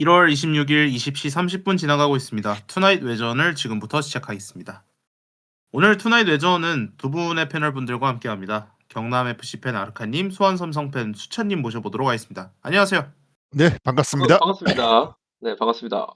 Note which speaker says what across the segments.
Speaker 1: 1월 26일 20시 30분 지나가고 있습니다. 투나잇 외전을 지금부터 시작하겠습니다. 오늘 투나잇 외전은 두 분의 패널 분들과 함께합니다. 경남 FC 팬 아르카님, 소환 삼성 팬 수찬님 모셔보도록 하겠습니다. 안녕하세요.
Speaker 2: 네, 반갑습니다.
Speaker 3: 반갑습니다. 네, 반갑습니다.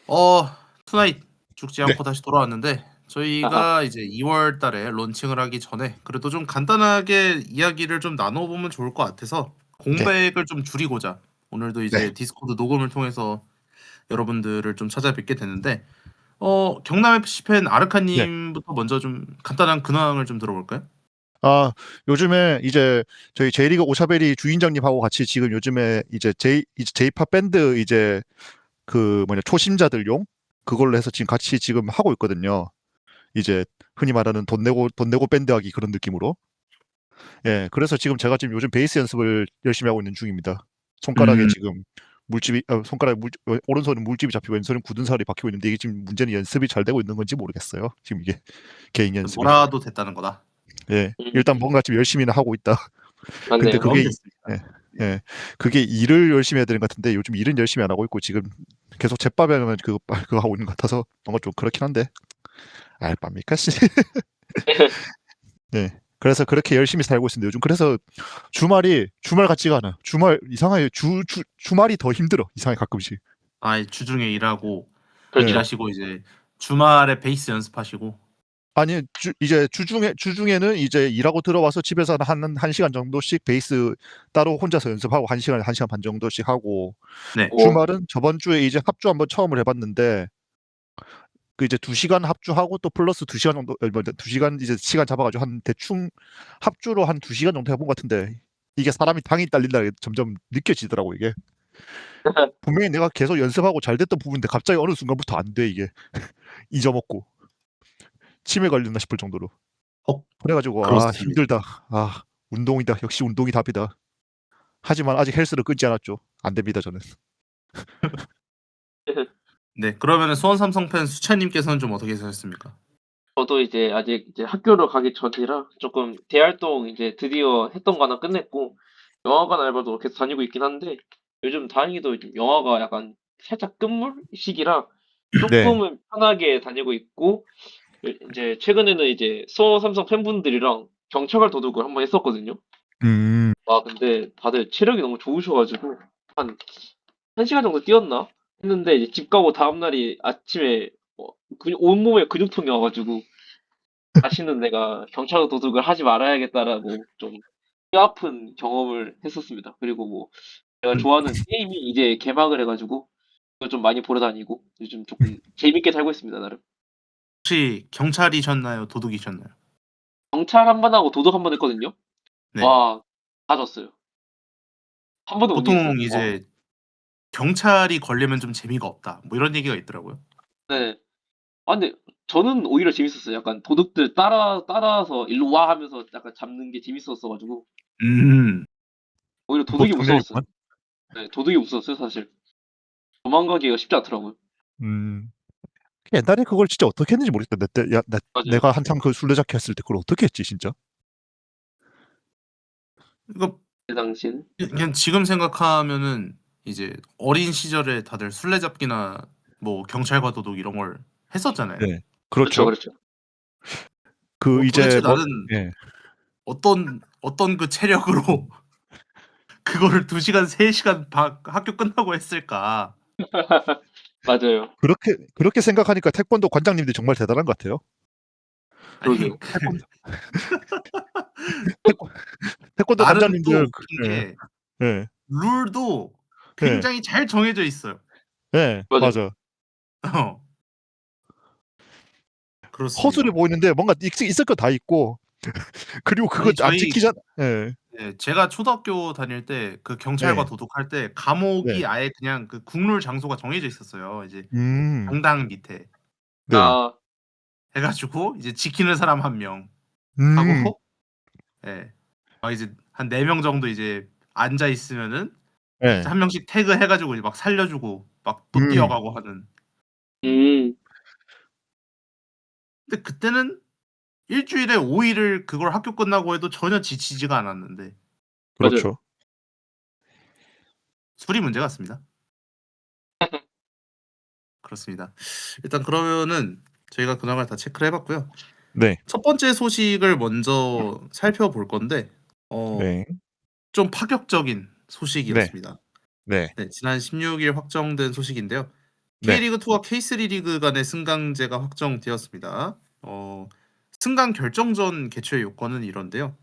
Speaker 1: 어, 투나잇 죽지
Speaker 2: 네.
Speaker 1: 않고 다시 돌아왔는데 저희가 이제 2월 달에 론칭을 하기 전에 그래도 좀 간단하게 이야기를 좀 나눠보면 좋을 것 같아서 공백을 좀 줄이고자 오늘도 이제
Speaker 2: 네.
Speaker 1: 디스코드 녹음을 통해서 여러분들을 좀 찾아뵙게 됐는데 경남 FC 팬
Speaker 2: 네.
Speaker 1: 아르카님부터 먼저 좀 간단한 근황을 좀 들어볼까요?
Speaker 2: 요즘에 이제 저희 J리그 오샤베리 주인장님하고 같이 지금 요즘에 이제 J팝 밴드 이제 초심자들용 그걸로 해서 지금 같이 지금 하고 있거든요. 이제 흔히 말하는 돈 내고 밴드 하기 그런 느낌으로. 예, 그래서 지금 제가 지금 요즘 베이스 연습을 열심히 하고 있는 중입니다. 손가락에 지금 오른손은 물집이 잡히고 왼손은 굳은 살이 박히고 있는데 이게 지금 문제는 연습이 잘 되고 있는 건지 모르겠어요. 지금 이게 개인 연습이.
Speaker 1: 뭐라도 됐다는 거다.
Speaker 2: 예, 일단 뭔가 좀 열심히는 하고 있다. 근데
Speaker 3: 맞네요.
Speaker 1: 그럼 됐습니다.
Speaker 2: 예, 그게 일을 열심히 해야 되는 것 같은데 요즘 일은 열심히 안 하고 있고 지금 계속 잿밥에만 그거 하고 있는 것 같아서 뭔가 좀 그렇긴 한데 알바입니까 씨. 네, 그래서 그렇게 열심히 살고 있습니다. 요즘 그래서 주말 같지가 않아요. 주말 이상하게 주말이 더 힘들어. 이상하게 가끔씩.
Speaker 1: 주중에 일하고
Speaker 3: 그렇죠.
Speaker 1: 일하시고 이제 주말에 베이스 연습하시고.
Speaker 2: 아니 이제 주중에는 이제 일하고 들어와서 집에서 한 시간 정도씩 베이스 따로 혼자서 연습하고 한 시간 반 정도씩 하고
Speaker 1: 네.
Speaker 2: 주말은 저번 주에 이제 합주 한번 처음을 해봤는데 그 이제 2시간 합주하고 또 플러스 2시간 정도 2시간 이제 시간 잡아가지고 한 대충 합주로 한 2시간 정도 해본 것 같은데 이게 사람이 당이 딸린다 게 점점 느껴지더라고 이게. 분명히 내가 계속 연습하고 잘 됐던 부분인데 갑자기 어느 순간부터 안 돼 이게. 잊어먹고 치매 걸렸나 싶을 정도로. 그래가지고
Speaker 1: 그렇습니다.
Speaker 2: 힘들다. 운동이다. 역시 운동이 답이다. 하지만 아직 헬스를 끊지 않았죠. 안 됩니다 저는.
Speaker 1: 네, 그러면은 수원 삼성 팬 수찬님께서는 좀 어떻게 사셨습니까?
Speaker 3: 저도 이제 아직 이제 학교를 가기 전이라 조금 대활동 이제 드디어 했던 거 하나 끝냈고 영화관 알바도 계속 다니고 있긴 한데 요즘 다행히도 이제 영화가 약간 살짝 끝물 시기라
Speaker 2: 네.
Speaker 3: 조금은 편하게 다니고 있고 이제 최근에는 이제 수원 삼성 팬분들이랑 경찰관 도둑을 한번 했었거든요.
Speaker 2: 음.
Speaker 3: 근데 다들 체력이 너무 좋으셔가지고 한 1시간 정도 뛰었나? 했는데 이제 집 가고 다음날이 아침에 온몸에 근육통이 와 가지고 다시는 내가 경찰 도둑을 하지 말아야겠다라고 좀 뼈아픈 경험을 했었습니다. 그리고 뭐 제가
Speaker 1: 음,
Speaker 3: 좋아하는 게임이 이제 개막을 해 가지고 그거 좀 많이 보러 다니고 요즘 조금 재밌게 살고 있습니다, 나름.
Speaker 1: 혹시 경찰이셨나요? 도둑이셨나요?
Speaker 3: 경찰 한 번 하고 도둑 한 번 했거든요.
Speaker 1: 네.
Speaker 3: 와, 다 졌어요. 한 번도 못 이겼어요.
Speaker 1: 보통
Speaker 3: 와.
Speaker 1: 이제 경찰이 걸리면 좀 재미가 없다. 뭐 이런 얘기가 있더라고요.
Speaker 3: 네. 근데 저는 오히려 재밌었어요. 약간 도둑들 따라서 "일로 와." 하면서 약간 잡는 게 재밌었어 가지고
Speaker 1: 음.
Speaker 3: 오히려
Speaker 2: 뭐
Speaker 3: 도둑이 무서웠어요.
Speaker 2: 장난이구만.
Speaker 3: 네, 도둑이 무서웠어요, 사실. 도망가기가 쉽지 않더라고요.
Speaker 2: 음. 옛날에 그걸 진짜 어떻게 했는지 모르겠다.
Speaker 3: 맞아요.
Speaker 2: 내가 한창 그 술래잡기 했을 때 그걸 어떻게 했지 진짜?
Speaker 1: 이거
Speaker 3: 그 당시에는.
Speaker 1: 그냥 지금 생각하면은 이제 어린 시절에 다들 술래잡기나 뭐 경찰과 도둑 이런 걸 했었잖아요.
Speaker 2: 네.
Speaker 3: 그렇죠,
Speaker 2: 그렇죠.
Speaker 3: 그렇죠.
Speaker 2: 그
Speaker 1: 도대체
Speaker 2: 이제 뭐
Speaker 1: 나는
Speaker 2: 예.
Speaker 1: 어떤 그 체력으로 그거를 2시간 3시간 학교 끝나고 했을까?
Speaker 3: 맞아요.
Speaker 2: 그렇게 생각하니까 태권도 관장님들이 정말 대단한 것 같아요.
Speaker 1: 아니
Speaker 3: 그러게요.
Speaker 1: 그
Speaker 2: 태권 태권도
Speaker 1: 나름 또
Speaker 2: 관장님들
Speaker 1: 웃긴
Speaker 2: 예.
Speaker 1: 게
Speaker 2: 예.
Speaker 1: 룰도
Speaker 2: 예.
Speaker 1: 굉장히 잘 정해져 있어요.
Speaker 2: 예.
Speaker 3: 맞아요.
Speaker 2: 맞아.
Speaker 1: 어,
Speaker 2: 허술해
Speaker 1: 그렇습니다.
Speaker 2: 보이는데 뭔가 있을 거 다 있고 그리고 그거
Speaker 1: 아니
Speaker 2: 안
Speaker 1: 저희
Speaker 2: 지키잖아. 예.
Speaker 1: 네, 제가 초등학교 다닐 때 그 경찰과
Speaker 2: 예.
Speaker 1: 도둑할 때
Speaker 2: 네.
Speaker 1: 감옥이 아예 그냥 그 국룰 장소가 정해져 있었어요. 이제
Speaker 2: 음.
Speaker 1: 강당 밑에
Speaker 2: 네.
Speaker 3: 아,
Speaker 1: 해 가지고 이제 지키는 사람 1명
Speaker 2: 음.
Speaker 1: 하고 예. 막 이제 한 4명 정도 이제 앉아 있으면은 이제
Speaker 2: 예.
Speaker 1: 1명씩 태그해 가지고 이제 막 살려 주고 막 또
Speaker 2: 음.
Speaker 1: 뛰어가고 하는.
Speaker 3: 음,
Speaker 1: 근데 그때는 1주일에 5일을 그걸 학교 끝나고 해도 전혀 지치지가 않았는데
Speaker 3: 맞아요.
Speaker 2: 그렇죠.
Speaker 1: 술이 문제 같습니다. 그렇습니다. 일단 그러면은 저희가 근황을 다 체크를 해봤고요.
Speaker 2: 네.
Speaker 1: 첫 번째 소식을 먼저 살펴볼 건데
Speaker 2: 네.
Speaker 1: 좀 파격적인
Speaker 2: 네.
Speaker 1: 소식이었습니다.
Speaker 2: 네.
Speaker 1: 네, 지난 16일 확정된 소식인데요.
Speaker 2: 네.
Speaker 1: K리그2와 K3 리그 간의 승강제가 확정되었습니다. 승강 결정전 개최 요건은 이런데요.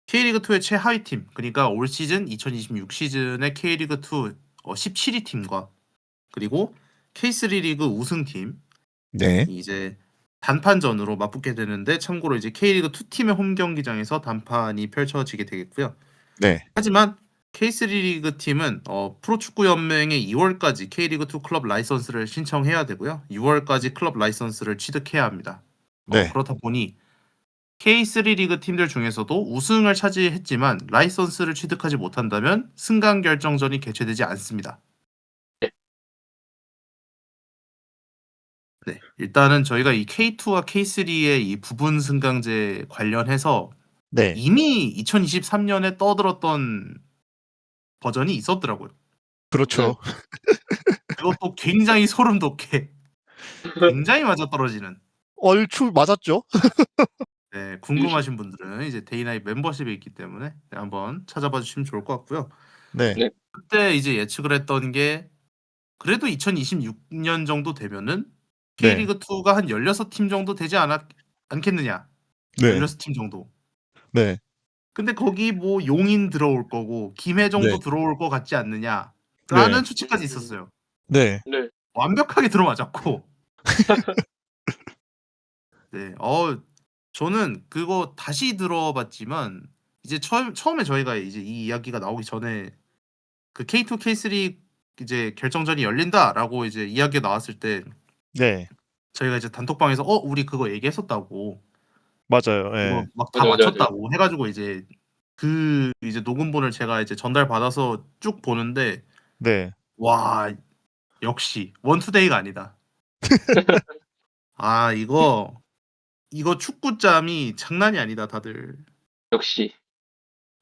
Speaker 1: K리그2의 최하위 팀, 그러니까 올 시즌 2026 시즌의 K리그2 17위 팀과 그리고 K3 리그 우승팀
Speaker 2: 네.
Speaker 1: 이제 단판전으로 맞붙게 되는데 참고로 이제 K리그 2 팀의 홈 경기장에서 단판이 펼쳐지게 되겠고요.
Speaker 2: 네.
Speaker 1: 하지만 K3 리그 팀은 프로축구 연맹에 2월까지 K리그 2 클럽 라이선스를 신청해야 되고요. 6월까지 클럽 라이선스를 취득해야 합니다.
Speaker 2: 네.
Speaker 1: 그렇다 보니 K3 리그 팀들 중에서도 우승을 차지했지만 라이선스를 취득하지 못한다면 승강 결정전이 개최되지 않습니다. 네, 일단은 저희가 이 K2와 K3의 이 부분 승강제 관련해서
Speaker 2: 네.
Speaker 1: 이미 2023년에 떠들었던 버전이 있었더라고요.
Speaker 2: 그렇죠.
Speaker 1: 그것도 굉장히 소름 돋게 굉장히 맞아떨어지는.
Speaker 2: 얼추 맞았죠?
Speaker 1: 네, 궁금하신 분들은 이제 데이나잇 멤버십에 있기 때문에 네, 한번 찾아봐 주시면 좋을 것 같고요.
Speaker 2: 네.
Speaker 3: 네.
Speaker 1: 그때 이제 예측을 했던 게 그래도 2026년 정도 되면은
Speaker 2: 네.
Speaker 1: K리그 2가 한 16팀 정도 되지 않겠느냐.
Speaker 2: 네.
Speaker 1: 16팀 정도.
Speaker 2: 네.
Speaker 1: 근데 거기 뭐 용인 들어올 거고 김해정도
Speaker 2: 네.
Speaker 1: 들어올 것 같지 않느냐라는
Speaker 2: 네.
Speaker 1: 추측까지 있었어요.
Speaker 2: 네.
Speaker 3: 네.
Speaker 1: 완벽하게 들어맞았고. 네. 저는 그거 다시 들어봤지만 이제 처음에 저희가 이제 이 이야기가 나오기 전에 그 K2, K3 이제 결정전이 열린다라고 이제 이야기가 나왔을 때
Speaker 2: 네.
Speaker 1: 저희가 이제 단톡방에서 우리 그거 얘기했었다고.
Speaker 2: 맞아요.
Speaker 1: 그거
Speaker 2: 예.
Speaker 1: 막 다
Speaker 3: 맞아요.
Speaker 1: 맞췄다고 해 가지고 이제 그 이제 녹음본을 제가 이제 전달받아서 쭉 보는데
Speaker 2: 네.
Speaker 1: 와, 역시 원투데이가 아니다. 아, 이거 축구짬이 장난이 아니다, 다들.
Speaker 3: 역시.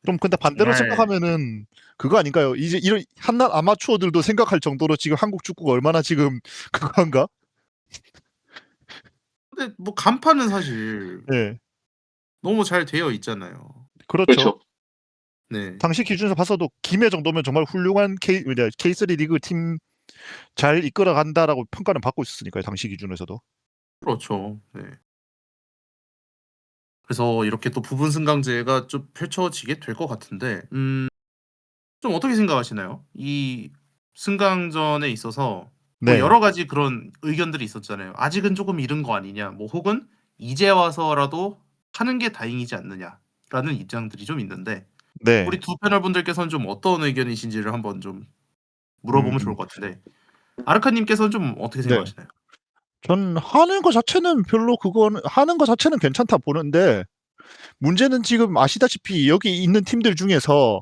Speaker 2: 좀 근데 반대로
Speaker 1: 정말
Speaker 2: 생각하면은 그거 아닌가요? 이제 이런 한낱 아마추어들도 생각할 정도로 지금 한국 축구가 얼마나 지금 그거한가?
Speaker 1: 근데 뭐 간판은 사실
Speaker 2: 네.
Speaker 1: 너무 잘 되어 있잖아요.
Speaker 2: 그렇죠.
Speaker 3: 그렇죠.
Speaker 1: 네.
Speaker 2: 당시 기준에서 봤어도 김해 정도면 정말 훌륭한 K3 리그 팀 잘 이끌어 간다라고 평가는 받고 있었으니까요. 당시 기준에서도.
Speaker 1: 그렇죠. 네. 그래서 이렇게 또 부분 승강제가 좀 펼쳐지게 될 것 같은데 좀 어떻게 생각하시나요? 이 승강전에 있어서 뭐
Speaker 2: 네.
Speaker 1: 여러 가지 그런 의견들이 있었잖아요. 아직은 조금 이른 거 아니냐, 뭐 혹은 이제 와서라도 하는 게 다행이지 않느냐라는 입장들이 좀 있는데
Speaker 2: 네.
Speaker 1: 우리 두 패널 분들께서는 좀 어떤 의견이신지를 한번 좀 물어보면 좋을 것 같은데 아르카님께서는 좀 어떻게
Speaker 2: 네.
Speaker 1: 생각하시나요?
Speaker 2: 전 하는 거 자체는 별로 그거는 하는 거 자체는 괜찮다 보는데 문제는 지금 아시다시피 여기 있는 팀들 중에서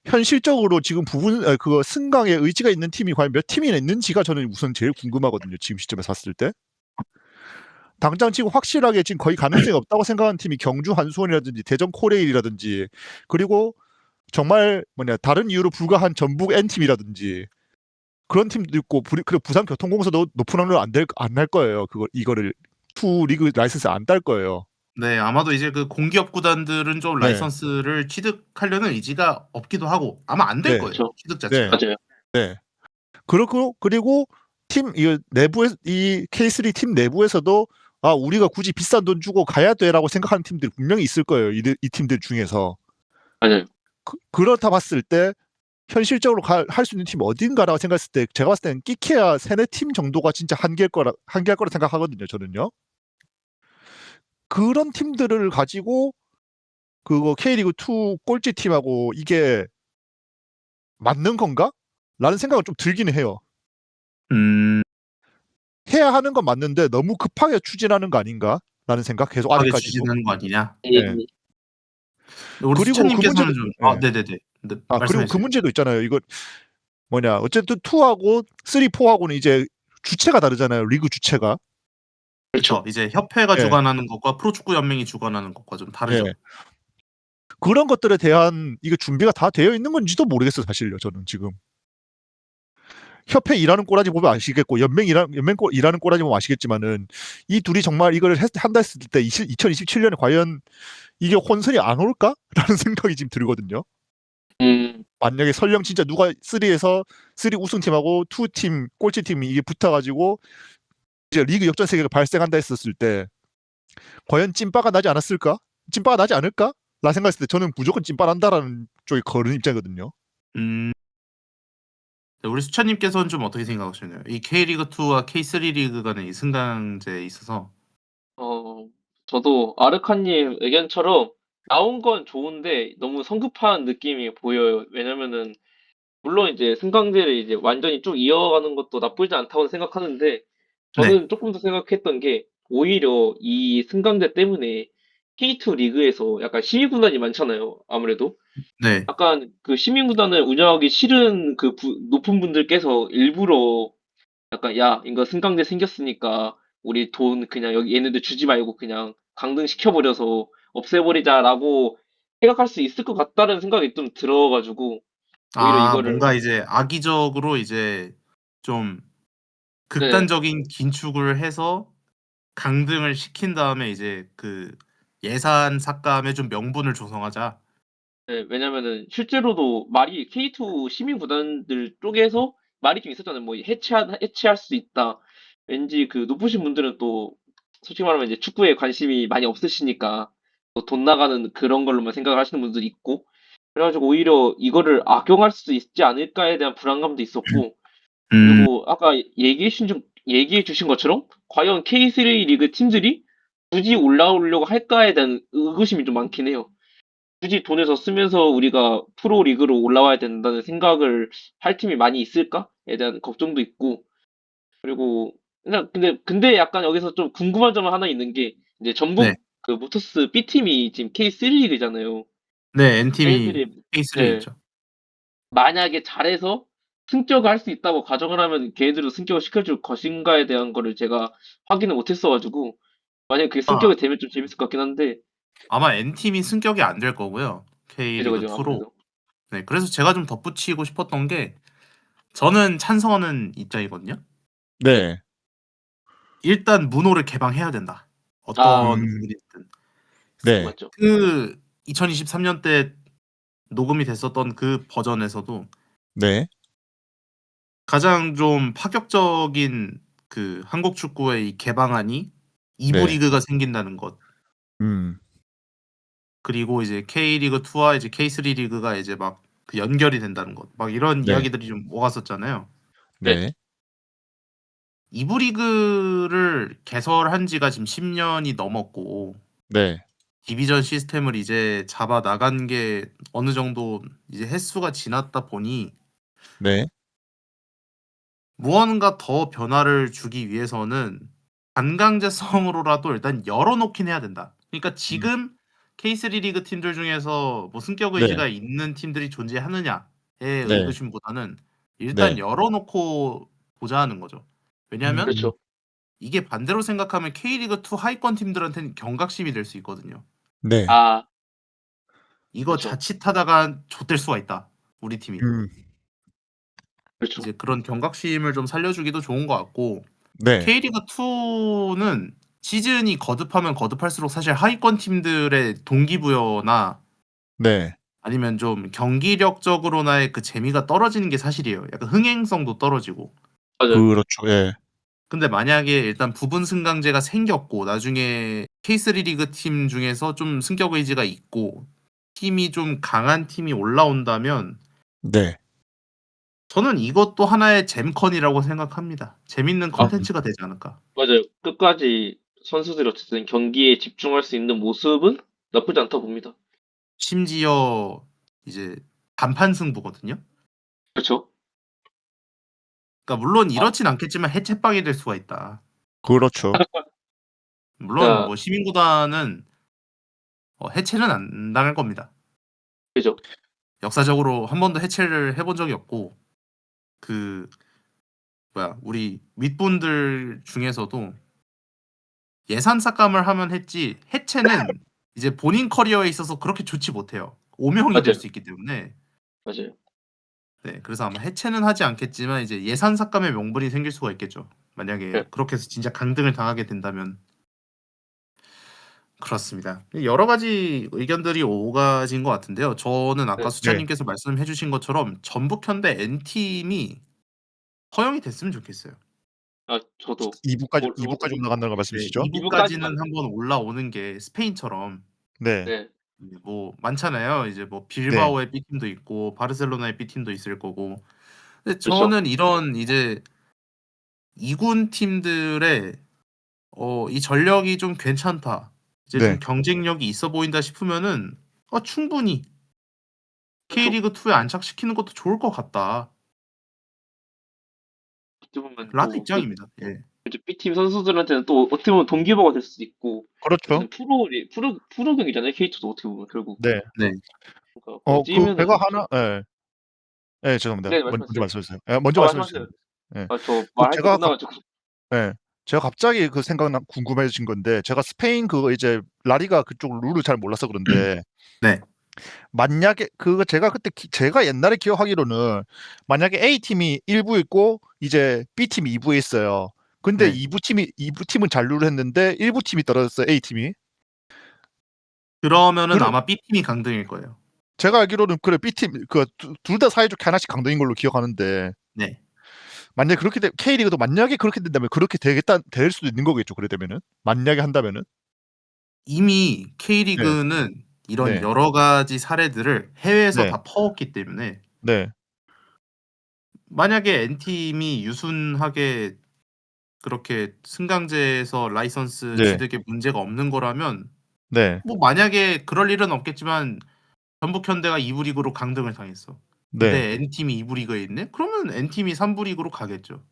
Speaker 2: 현실적으로 지금 그거 승강에 의지가 있는 팀이 과연 몇 팀이나 있는지가 저는 우선 제일 궁금하거든요. 지금 시점에서 봤을 때. 당장 지금 확실하게 지금 거의 가능성이 없다고 생각하는 팀이 경주 한수원이라든지 대전 코레일이라든지 그리고 정말 다른 이유로 불과한 전북 N팀이라든지 그런 팀도 있고 그리고 부산교통공사도 높은 확률로 안 날 거예요. 이거를 투 리그 라이선스 안 딸 거예요.
Speaker 1: 네, 아마도 이제 그 공기업 구단들은 좀
Speaker 2: 네.
Speaker 1: 라이선스를 취득하려는 의지가 없기도 하고 아마 안 될
Speaker 2: 네.
Speaker 1: 거예요.
Speaker 3: 그렇죠.
Speaker 1: 취득
Speaker 2: 네.
Speaker 1: 자체가.
Speaker 3: 맞아요.
Speaker 2: 네. 그리고 이 내부에 이 K3 팀 내부에서도 우리가 굳이 비싼 돈 주고 가야 돼라고 생각하는 팀들이 분명히 있을 거예요. 이 팀들 중에서.
Speaker 3: 맞아요.
Speaker 2: 그렇다 봤을 때 현실적으로 할 수 있는 팀이 어딘가라고 생각했을 때 제가 봤을 때는 끼케야 3-4팀 정도가 진짜 한계할 거라 생각하거든요. 저는요. 그런 팀들을 가지고 그거 K리그2 꼴찌 팀하고 이게 맞는 건가? 라는 생각은 좀 들기는 해요. 해야 하는 건 맞는데 너무 급하게 추진하는 거 아닌가? 라는 생각 계속
Speaker 1: 하게
Speaker 2: 아직까지도.
Speaker 1: 추진하는 거 아니냐?
Speaker 2: 네.
Speaker 1: 우리
Speaker 2: 그리고
Speaker 1: 수찬님께서는 좀
Speaker 2: 네.
Speaker 1: 네네네. 네,
Speaker 2: 그리고 그
Speaker 1: 말씀해주세요.
Speaker 2: 문제도 있잖아요. 이거 어쨌든 2하고 3, 4하고는 이제 주체가 다르잖아요. 리그 주체가.
Speaker 1: 그렇죠. 이제 협회가
Speaker 2: 네.
Speaker 1: 주관하는 것과 프로축구 연맹이 주관하는 것과 좀 다르죠.
Speaker 2: 네. 그런 것들에 대한 이게 준비가 다 되어 있는 건지도 모르겠어요. 사실요. 저는 지금. 협회 일하는 꼬라지 보면 아시겠고 일하는 꼬라지 보면 아시겠지만은 이 둘이 정말 이걸 한다 했을 때 2027년에 과연 이게 혼선이 안 올까라는 생각이 지금 들거든요. 만약에 설령 진짜 누가 3에서 3 우승팀하고 2팀 꼴찌팀이 이게 붙어가지고 이제 리그 역전 세계가 발생한다 했었을 때 과연 찐빠가 나지 않았을까? 찐빠가 나지 않을까? 라 생각했을 때 저는 무조건 찐빠 난다라는 쪽에 거는 입장이거든요.
Speaker 1: 네, 우리 수찬님께서는 좀 어떻게 생각하시나요? 이 K리그 2와 K3 리그 간의 이 승강제에 있어서.
Speaker 3: 저도 아르카님 의견처럼 나온 건 좋은데 너무 성급한 느낌이 보여요. 왜냐면은 물론 이제 승강제를 이제 완전히 쭉 이어가는 것도 나쁘지 않다고 생각하는데
Speaker 1: 네,
Speaker 3: 저는 조금 더 생각했던 게 오히려 이 승강제 때문에 K2 리그에서 약간 시민구단이 많잖아요. 아무래도
Speaker 1: 네,
Speaker 3: 약간 그 시민구단을 운영하기 싫은 그 높은 분들께서 일부러 약간 야 이거 승강제 생겼으니까 우리 돈 그냥 여기 얘네들 주지 말고 그냥 강등시켜버려서 없애버리자라고 생각할 수 있을 것 같다는 생각이 좀 들어가지고 오히려 이거를
Speaker 1: 뭔가 이제 악의적으로 이제 좀
Speaker 3: 네,
Speaker 1: 극단적인 긴축을 해서 강등을 시킨 다음에 이제 그 예산 삭감에 좀 명분을 조성하자.
Speaker 3: 네, 왜냐면은 실제로도 말이 K2 시민 구단들 쪽에서 말이 좀 있었잖아요. 뭐 해체할 수 있다. 왠지 그 높으신 분들은 또 솔직히 말하면 이제 축구에 관심이 많이 없으시니까 또 돈 나가는 그런 걸로만 생각을 하시는 분들이 있고 그래가지고 오히려 이거를 악용할 수 있지 않을까에 대한 불안감도 있었고
Speaker 1: 음,
Speaker 3: 그리고 아까 얘기해 주신 것처럼 과연 K3 리그 팀들이 굳이 올라오려고 할까에 대한 의구심이 좀 많긴 해요. 굳이 돈을 더 쓰면서 우리가 프로 리그로 올라와야 된다는 생각을 할 팀이 많이 있을까에 대한 걱정도 있고 그리고 그냥 근데 약간 여기서 좀 궁금한 점은 하나 있는 게 이제
Speaker 1: 네,
Speaker 3: 전북 그 모터스 B팀이 지금 K3 리그잖아요.
Speaker 1: 네, N팀이
Speaker 3: 얘네들이
Speaker 1: K3에
Speaker 3: 예,
Speaker 1: 있죠.
Speaker 3: 만약에 잘해서 승격을 할 수 있다고 가정을 하면 걔네들도 승격을 시켜줄 것인가에 대한 거를 제가 확인을 못했어가지고 만약에 그게
Speaker 1: 아,
Speaker 3: 승격이 되면 좀 재밌을 것 같긴 한데
Speaker 1: 아마 N팀이 승격이 안 될 거고요.
Speaker 3: 그죠
Speaker 1: K리그
Speaker 3: 그죠
Speaker 1: 2로.
Speaker 3: 아무래도
Speaker 1: 네, 그래서 제가 좀 덧붙이고 싶었던 게 저는 찬성하는 입장이거든요.
Speaker 3: 네.
Speaker 2: 네.
Speaker 1: 일단 문호를 개방해야 된다.
Speaker 3: 아
Speaker 1: 어떤
Speaker 2: 음,
Speaker 1: 부분이든.
Speaker 2: 네.
Speaker 3: 맞죠.
Speaker 1: 그 2023년 때 녹음이 됐었던 그 버전에서도
Speaker 2: 네.
Speaker 1: 가장 좀 파격적인 그 한국 축구의 이 개방안이 2부
Speaker 2: 네.
Speaker 1: 리그가 생긴다는 것.
Speaker 2: 음,
Speaker 1: 그리고 이제 K리그 2와 이제 K3 리그가 이제 막 그 연결이 된다는 것. 막 이런
Speaker 2: 네.
Speaker 1: 이야기들이 좀 오갔었잖아요.
Speaker 3: 네.
Speaker 2: 네.
Speaker 1: 2부 리그를 개설한 지가 지금 10년이 넘었고
Speaker 2: 네.
Speaker 1: 디비전 시스템을 이제 잡아 나간 게 어느 정도 이제 횟수가 지났다 보니
Speaker 2: 네.
Speaker 1: 무언가 더 변화를 주기 위해서는 반강제성으로라도 일단 열어놓긴 해야 된다. 그러니까
Speaker 2: 음,
Speaker 1: 지금 K3 리그 팀들 중에서 뭐 승격
Speaker 2: 네.
Speaker 1: 의지가 있는 팀들이 존재하느냐의
Speaker 2: 네.
Speaker 1: 의구심보다는 일단
Speaker 2: 네.
Speaker 1: 열어놓고 보자 하는 거죠. 왜냐하면
Speaker 2: 음,
Speaker 3: 그렇죠.
Speaker 1: 이게 반대로 생각하면 K리그 2 하위권 팀들한테는 경각심이 될 수 있거든요.
Speaker 2: 네.
Speaker 3: 아
Speaker 1: 이거
Speaker 3: 그렇죠.
Speaker 1: 자칫하다가 좆될 수가 있다. 우리 팀이.
Speaker 2: 음,
Speaker 3: 그렇죠.
Speaker 1: 이제 그런 경각심을 좀 살려주기도 좋은 것 같고
Speaker 2: 네.
Speaker 1: K리그 2는 시즌이 거듭하면 거듭할수록 사실 하위권 팀들의 동기부여나
Speaker 2: 네.
Speaker 1: 아니면 좀 경기력적으로나의 그 재미가 떨어지는 게 사실이에요. 약간 흥행성도 떨어지고.
Speaker 3: 맞아요.
Speaker 2: 그렇죠. 예.
Speaker 1: 근데 만약에 일단 부분 승강제가 생겼고 나중에 K3 리그 팀 중에서 좀 승격 의지가 있고 팀이 좀 강한 팀이 올라온다면
Speaker 2: 네.
Speaker 1: 저는 이것도 하나의 잼컨이라고 생각합니다. 재밌는
Speaker 3: 아
Speaker 1: 컨텐츠가 되지 않을까.
Speaker 3: 맞아요. 끝까지 선수들이 어쨌든 경기에 집중할 수 있는 모습은 나쁘지 않다 봅니다.
Speaker 1: 심지어 이제 단판 승부거든요.
Speaker 3: 그렇죠.
Speaker 1: 그러니까 물론
Speaker 3: 아
Speaker 1: 이렇진 않겠지만 해체빵이 될 수가 있다.
Speaker 2: 그렇죠.
Speaker 1: 물론
Speaker 3: 그러니까
Speaker 1: 뭐 시민구단은 해체는 안 당할 겁니다.
Speaker 3: 그죠.
Speaker 1: 역사적으로 한 번도 해체를 해본 적이 없고 그 뭐야 우리 윗분들 중에서도 예산 삭감을 하면 했지 해체는 이제 본인 커리어에 있어서 그렇게 좋지 못해요. 오명이 될
Speaker 3: 맞아요.
Speaker 1: 수 있기 때문에
Speaker 3: 맞아요.
Speaker 1: 네, 그래서 아마 해체는 하지 않겠지만 이제 예산 삭감의 명분이 생길 수가 있겠죠. 만약에
Speaker 3: 네.
Speaker 1: 그렇게 해서 진짜 강등을 당하게 된다면. 그렇습니다. 여러 가지 의견들이 오가진 것 같은데요. 저는 아까
Speaker 3: 네.
Speaker 1: 수찬님께서 말씀해 주신 것처럼 전북현대 N팀이 허용이 됐으면 좋겠어요.
Speaker 3: 아, 저도
Speaker 2: 2부까지 올라간다는 거
Speaker 1: 네,
Speaker 2: 말씀이시죠?
Speaker 1: 2부까지는
Speaker 3: 2부까지만.
Speaker 1: 한번 올라오는 게 스페인처럼
Speaker 2: 네.
Speaker 3: 네.
Speaker 1: 뭐 많잖아요. 이제 뭐
Speaker 2: 네.
Speaker 1: 빌바오의 B팀도 있고 바르셀로나의 B팀도 있을 거고. 근데
Speaker 3: 그렇죠?
Speaker 1: 저는 이런 이제 2군 팀들의 이 전력이 좀 괜찮다. 이제 좀
Speaker 2: 네.
Speaker 1: 경쟁력이 있어 보인다 싶으면은 충분히
Speaker 3: 그렇죠.
Speaker 1: K리그2에 안착시키는 것도 좋을 것 같다.
Speaker 3: 어떻게 보면
Speaker 1: 라는
Speaker 3: 또
Speaker 1: 입장입니다. 예.
Speaker 3: 이제 B팀 선수들한테는 또 어떻게 보면 동기부여가 될 수도 있고,
Speaker 2: 그렇죠.
Speaker 3: 프로 경기잖아요. K2도 어떻게 보면 결국.
Speaker 2: 네.
Speaker 1: 네.
Speaker 3: 그러니까
Speaker 2: 그 제가
Speaker 3: 어찌면은
Speaker 2: 하나 죄송합니다.
Speaker 3: 네,
Speaker 2: 먼저
Speaker 3: 말씀하세요.
Speaker 2: 말씀해 주세요. 먼저
Speaker 3: 아,
Speaker 2: 말씀해 주세요.
Speaker 3: 말씀하세요.
Speaker 2: 예.
Speaker 3: 아, 저
Speaker 2: 그
Speaker 3: 말할 게 끝나가지고.
Speaker 2: 예. 제가 갑자기 그 생각나 궁금해진 건데 제가 스페인 그거 이제 라리가 그쪽 룰을 잘 몰라서 그런데
Speaker 1: 네.
Speaker 2: 만약에 그거 제가 그때 제가 옛날에 기억하기로는 만약에 A팀이 1부에 있고 이제 B팀이 2부에 있어요. 근데
Speaker 1: 네.
Speaker 2: 2부 팀은 잔류를 했는데 1부 팀이 떨어졌어요. A팀이.
Speaker 1: 그러면은
Speaker 2: 그러
Speaker 1: 아마 B팀이 강등일 거예요.
Speaker 2: 제가 알기로는 그래 B팀 그 둘 다 사이좋게 하나씩 강등인 걸로 기억하는데
Speaker 1: 네.
Speaker 2: 만약에 그렇게 K리그도 만약에 그렇게 된다면 그렇게 될 수도 있는 거겠죠. 그래 되면은. 만약에 한다면은.
Speaker 1: 이미
Speaker 2: 네.
Speaker 1: K리그는 이런
Speaker 2: 네.
Speaker 1: 여러 가지 사례들을 해외에서
Speaker 2: 네.
Speaker 1: 다 퍼왔기 때문에
Speaker 2: 네.
Speaker 1: 만약에 N팀이 유순하게 그렇게 승강제에서 라이선스
Speaker 2: 네.
Speaker 1: 취득에 문제가 없는 거라면
Speaker 2: 네.
Speaker 1: 뭐 만약에 그럴 일은 없겠지만 전북현대가 2부 리그로 강등을 당했어.
Speaker 2: 네.
Speaker 1: 근데 N팀이 2부 리그에 있네? 그러면 N팀이 3부 리그로 가겠죠.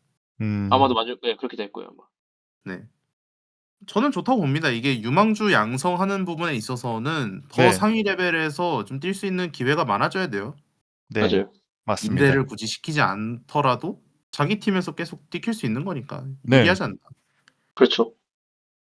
Speaker 3: 아마도 네, 그렇게 될 거예요, 아마.
Speaker 1: 네. 저는 좋다고 봅니다. 이게 유망주 양성하는 부분에 있어서는 더
Speaker 2: 네.
Speaker 1: 상위 레벨에서 좀 뛸 수 있는 기회가 많아져야 돼요.
Speaker 2: 네.
Speaker 3: 맞아요.
Speaker 2: 맞습니다.
Speaker 1: 임대를 굳이 시키지 않더라도 자기 팀에서 계속 뛰킬 수 있는 거니까
Speaker 2: 네.
Speaker 1: 유리하지 않나.
Speaker 3: 그렇죠.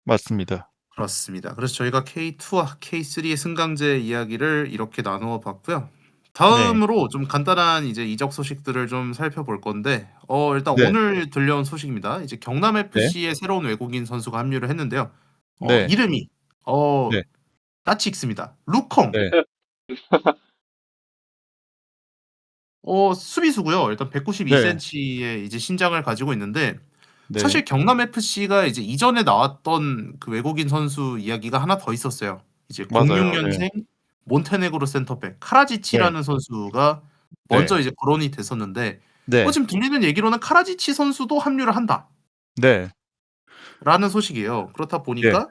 Speaker 2: 맞습니다.
Speaker 1: 그렇습니다. 그래서 저희가 K2와 K3의 승강제 이야기를 이렇게 나누어 봤고요. 다음으로 좀 간단한 이제 이적 소식들을 좀 살펴볼 건데 일단
Speaker 2: 네.
Speaker 1: 오늘 들려온 소식입니다. 이제 경남
Speaker 2: 네.
Speaker 1: FC의 새로운 외국인 선수가 합류를 했는데요.
Speaker 2: 네.
Speaker 1: 이름이
Speaker 2: 네.
Speaker 1: 따칙습니다. 루콩.
Speaker 2: 네.
Speaker 1: 수비수고요. 일단
Speaker 2: 네.
Speaker 1: 192cm의 이제 신장을 가지고 있는데
Speaker 2: 네.
Speaker 1: 사실 경남 FC가 이제 이전에 나왔던 그 외국인 선수 이야기가 하나 더 있었어요. 이제
Speaker 2: 맞아요.
Speaker 1: 06년생 몬테네그로 센터백
Speaker 2: 네.
Speaker 1: 카라지치라는 선수가 먼저
Speaker 2: 네.
Speaker 1: 이제 거론이 됐었는데
Speaker 2: 네.
Speaker 1: 지금 들리는 얘기로는 카라지치 선수도 합류를 한다라는
Speaker 2: 네.
Speaker 1: 소식이에요. 그렇다
Speaker 2: 네.
Speaker 1: 보니까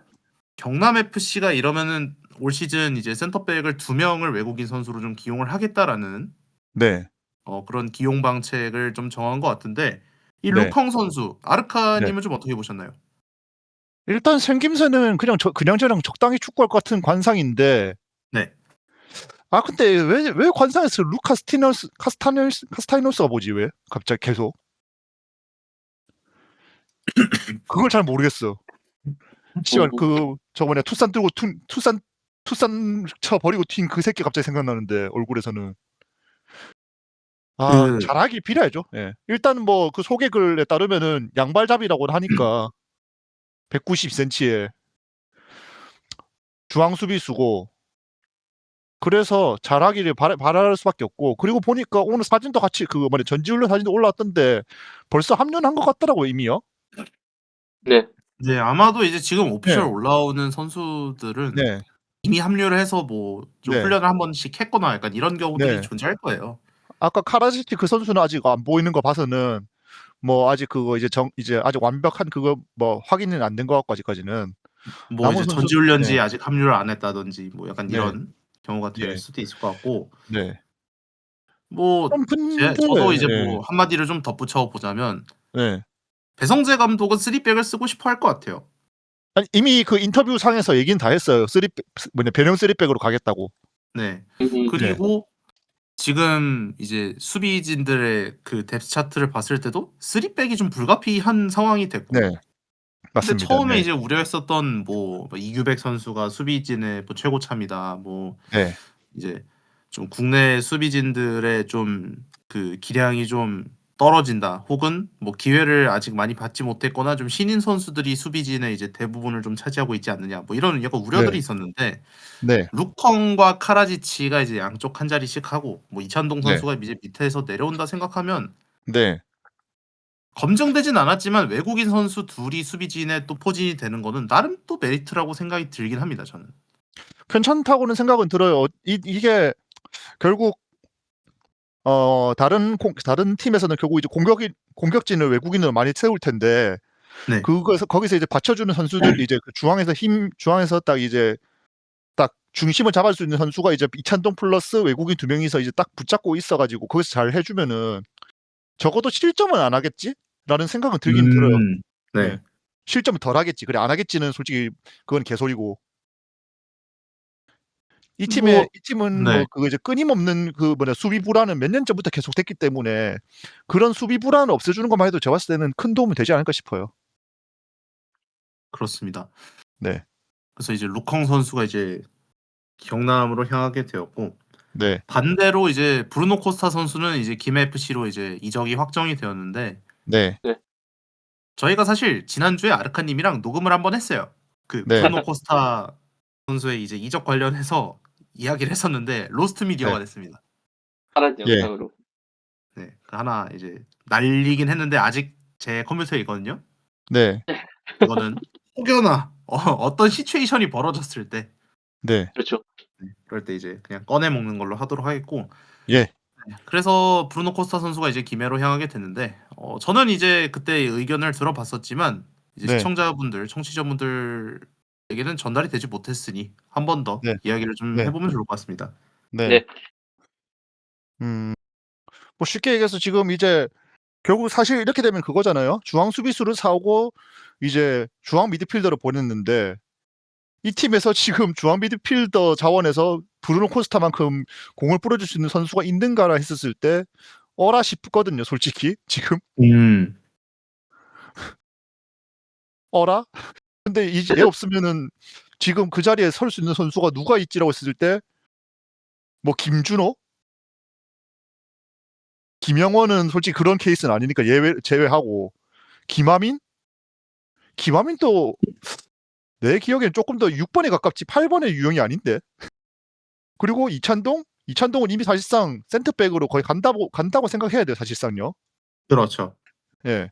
Speaker 1: 경남 FC가 이러면은 올 시즌 이제 센터백을 2명을 외국인 선수로 좀 기용을 하겠다라는
Speaker 2: 네.
Speaker 1: 그런 기용 방책을 좀 정한 것 같은데 이
Speaker 2: 네.
Speaker 1: 루콩 선수
Speaker 2: 네.
Speaker 1: 아르카님은 좀 어떻게 보셨나요?
Speaker 2: 일단 생김새는 그냥 저랑 적당히 축구할 것 같은 관상인데
Speaker 1: 네.
Speaker 2: 근데 왜 관상에서 카스타이노스가 뭐지 왜? 갑자기 계속. 그걸 잘 모르겠어. 씨발 저번에 투싼 들고 투싼 쳐 버리고 튄 그 새끼 갑자기 생각나는데 얼굴에서는.
Speaker 1: 그
Speaker 2: 잘하길 빌어야죠. 예. 일단 뭐 그 소개글에 따르면은 양발잡이라고 하니까 190cm에 중앙 수비수고 그래서 잘하기를 바랄 수밖에 없고 그리고 보니까 오늘 사진도 같이 전지훈련 사진도 올라왔던데 벌써 합류한 것 같더라고요 이미요.
Speaker 3: 네.
Speaker 1: 네, 아마도 이제 지금 오피셜
Speaker 2: 네.
Speaker 1: 올라오는 선수들은
Speaker 2: 네.
Speaker 1: 이미 합류를 해서 뭐 좀
Speaker 2: 네.
Speaker 1: 훈련을 한 번씩 했거나 약간 이런 경우들이
Speaker 2: 네.
Speaker 1: 존재할 거예요.
Speaker 2: 아까 카라지치 그 선수는 아직 안 보이는 거 봐서는 뭐 아직 그거 이제 아직 완벽한 그거 뭐 확인은 안 된 것 같고 아직까지는.
Speaker 1: 뭐
Speaker 2: 남은
Speaker 1: 이제
Speaker 2: 선수
Speaker 1: 전지훈련지에 아직 합류를 안 했다든지 뭐 약간
Speaker 2: 네.
Speaker 1: 이런 경우가 될
Speaker 2: 네.
Speaker 1: 수도 있을 것 같고
Speaker 2: 네.
Speaker 1: 뭐
Speaker 2: 근데
Speaker 1: 저도 이제
Speaker 2: 예.
Speaker 1: 뭐 한마디를 좀 덧붙여 보자면
Speaker 2: 네.
Speaker 1: 배성재 감독은 3백을 쓰고 싶어 할 것 같아요.
Speaker 2: 아니 이미 그 인터뷰 상에서 얘기는 다 했어요. 변형 3백으로 가겠다고.
Speaker 1: 네.
Speaker 2: 네.
Speaker 1: 그리고 지금 이제 수비진들의 그 뎁스 차트를 봤을 때도 3백이 좀 불가피한 상황이 됐고
Speaker 2: 네.
Speaker 1: 근데
Speaker 2: 맞습니다.
Speaker 1: 처음에
Speaker 2: 네.
Speaker 1: 이제 우려했었던 뭐 이규백 선수가 수비진의 뭐 최고참이다. 뭐
Speaker 2: 네.
Speaker 1: 이제 좀 국내 수비진들의 좀 그 기량이 좀 떨어진다. 혹은 뭐 기회를 아직 많이 받지 못했거나 좀 신인 선수들이 수비진의 이제 대부분을 좀 차지하고 있지 않느냐. 뭐 이런 약간 우려들이
Speaker 2: 네,
Speaker 1: 있었는데
Speaker 2: 네,
Speaker 1: 루컹과 카라지치가 이제 양쪽 한 자리씩 하고 뭐 이찬동
Speaker 2: 네,
Speaker 1: 선수가 이제 밑에서 내려온다 생각하면
Speaker 2: 네.
Speaker 1: 검증되진 않았지만 외국인 선수 둘이 수비진에 또 포진이 되는 거는 나름 또 메리트라고 생각이 들긴 합니다. 저는.
Speaker 2: 괜찮다고는 생각은 들어요. 이게 결국 다른 팀에서는 결국 이제 공격진을 외국인으로 많이 세울 텐데
Speaker 1: 네.
Speaker 2: 거기서 이제 받쳐주는 선수들 이제 그 중앙에서 딱 이제 딱 중심을 잡을 수 있는 선수가 이제 이찬동 플러스 외국인 두 명이서 이제 딱 붙잡고 있어가지고 거기서 잘 해주면은 적어도 실점은 안 하겠지라는 생각은 들긴 들어요. 예.
Speaker 1: 네.
Speaker 2: 실점은 덜 하겠지. 그래 안 하겠지는 솔직히 그건 개소리고.
Speaker 1: 뭐
Speaker 2: 이 팀은
Speaker 1: 네.
Speaker 2: 뭐 그거 이제 끊임없는 그 뭐냐 수비 불안은 몇 년 전부터 계속됐기 때문에 그런 수비 불안을 없애주는 것만 해도 제가 봤을 때는 큰 도움이 되지 않을까 싶어요.
Speaker 1: 그렇습니다.
Speaker 2: 네,
Speaker 1: 그래서 이제 루컹 선수가 이제 경남으로 향하게 되었고
Speaker 2: 네,
Speaker 1: 반대로 이제 브루노 코스타 선수는 이제 김해 FC로 이제 이적이 확정이 되었는데
Speaker 2: 네,
Speaker 1: 저희가 사실 지난주에 아르카님이랑 녹음을 한번 했어요. 그
Speaker 2: 네,
Speaker 1: 브루노 코스타 선수의 이제 이적 관련해서 이야기를 했었는데 로스트 미디어가
Speaker 2: 네,
Speaker 1: 됐습니다.
Speaker 3: 다른
Speaker 2: 예,
Speaker 3: 영상으로.
Speaker 1: 네, 그 하나 이제 날리긴 했는데 아직 제 컴퓨터에 있거든요.
Speaker 2: 네,
Speaker 1: 그거는 혹여나 어떤 시츄에이션이 벌어졌을 때
Speaker 2: 네,
Speaker 3: 그렇죠.
Speaker 1: 그럴 때 이제 그냥 꺼내 먹는 걸로 하도록 하겠고
Speaker 2: 예,
Speaker 1: 그래서 브루노 코스타 선수가 이제 기매로 향하게 됐는데 저는 이제 그때 의견을 들어봤었지만 이제
Speaker 2: 네,
Speaker 1: 시청자분들, 청취자분들에게는 전달이 되지 못했으니 한 번 더
Speaker 2: 네,
Speaker 1: 이야기를 좀
Speaker 2: 네,
Speaker 1: 해보면 좋을 것 같습니다.
Speaker 2: 네.
Speaker 3: 네.
Speaker 2: 뭐 쉽게 얘기해서 지금 이제 결국 사실 이렇게 되면 그거잖아요. 중앙 수비수를 사오고 이제 중앙 미드필더를 보냈는데 이 팀에서 지금 중앙 미드필더 자원에서 브루노 코스타만큼 공을 뿌려줄 수 있는 선수가 있는가라 했었을 때 어라 싶거든요. 솔직히 지금
Speaker 1: 음,
Speaker 2: 어라? 근데 얘 없으면은 지금 그 자리에 설 수 있는 선수가 누가 있지라고 했을 때 뭐 김준호? 김영원은 솔직히 그런 케이스는 아니니까 제외하고 김하민? 김하민도 내 기억엔 조금 더 6번에 가깝지 8번의 유형이 아닌데. 그리고 이찬동은 이미 사실상 센터백으로 거의 간다고 생각해야 돼요. 사실상요.
Speaker 1: 그렇죠.
Speaker 2: 예.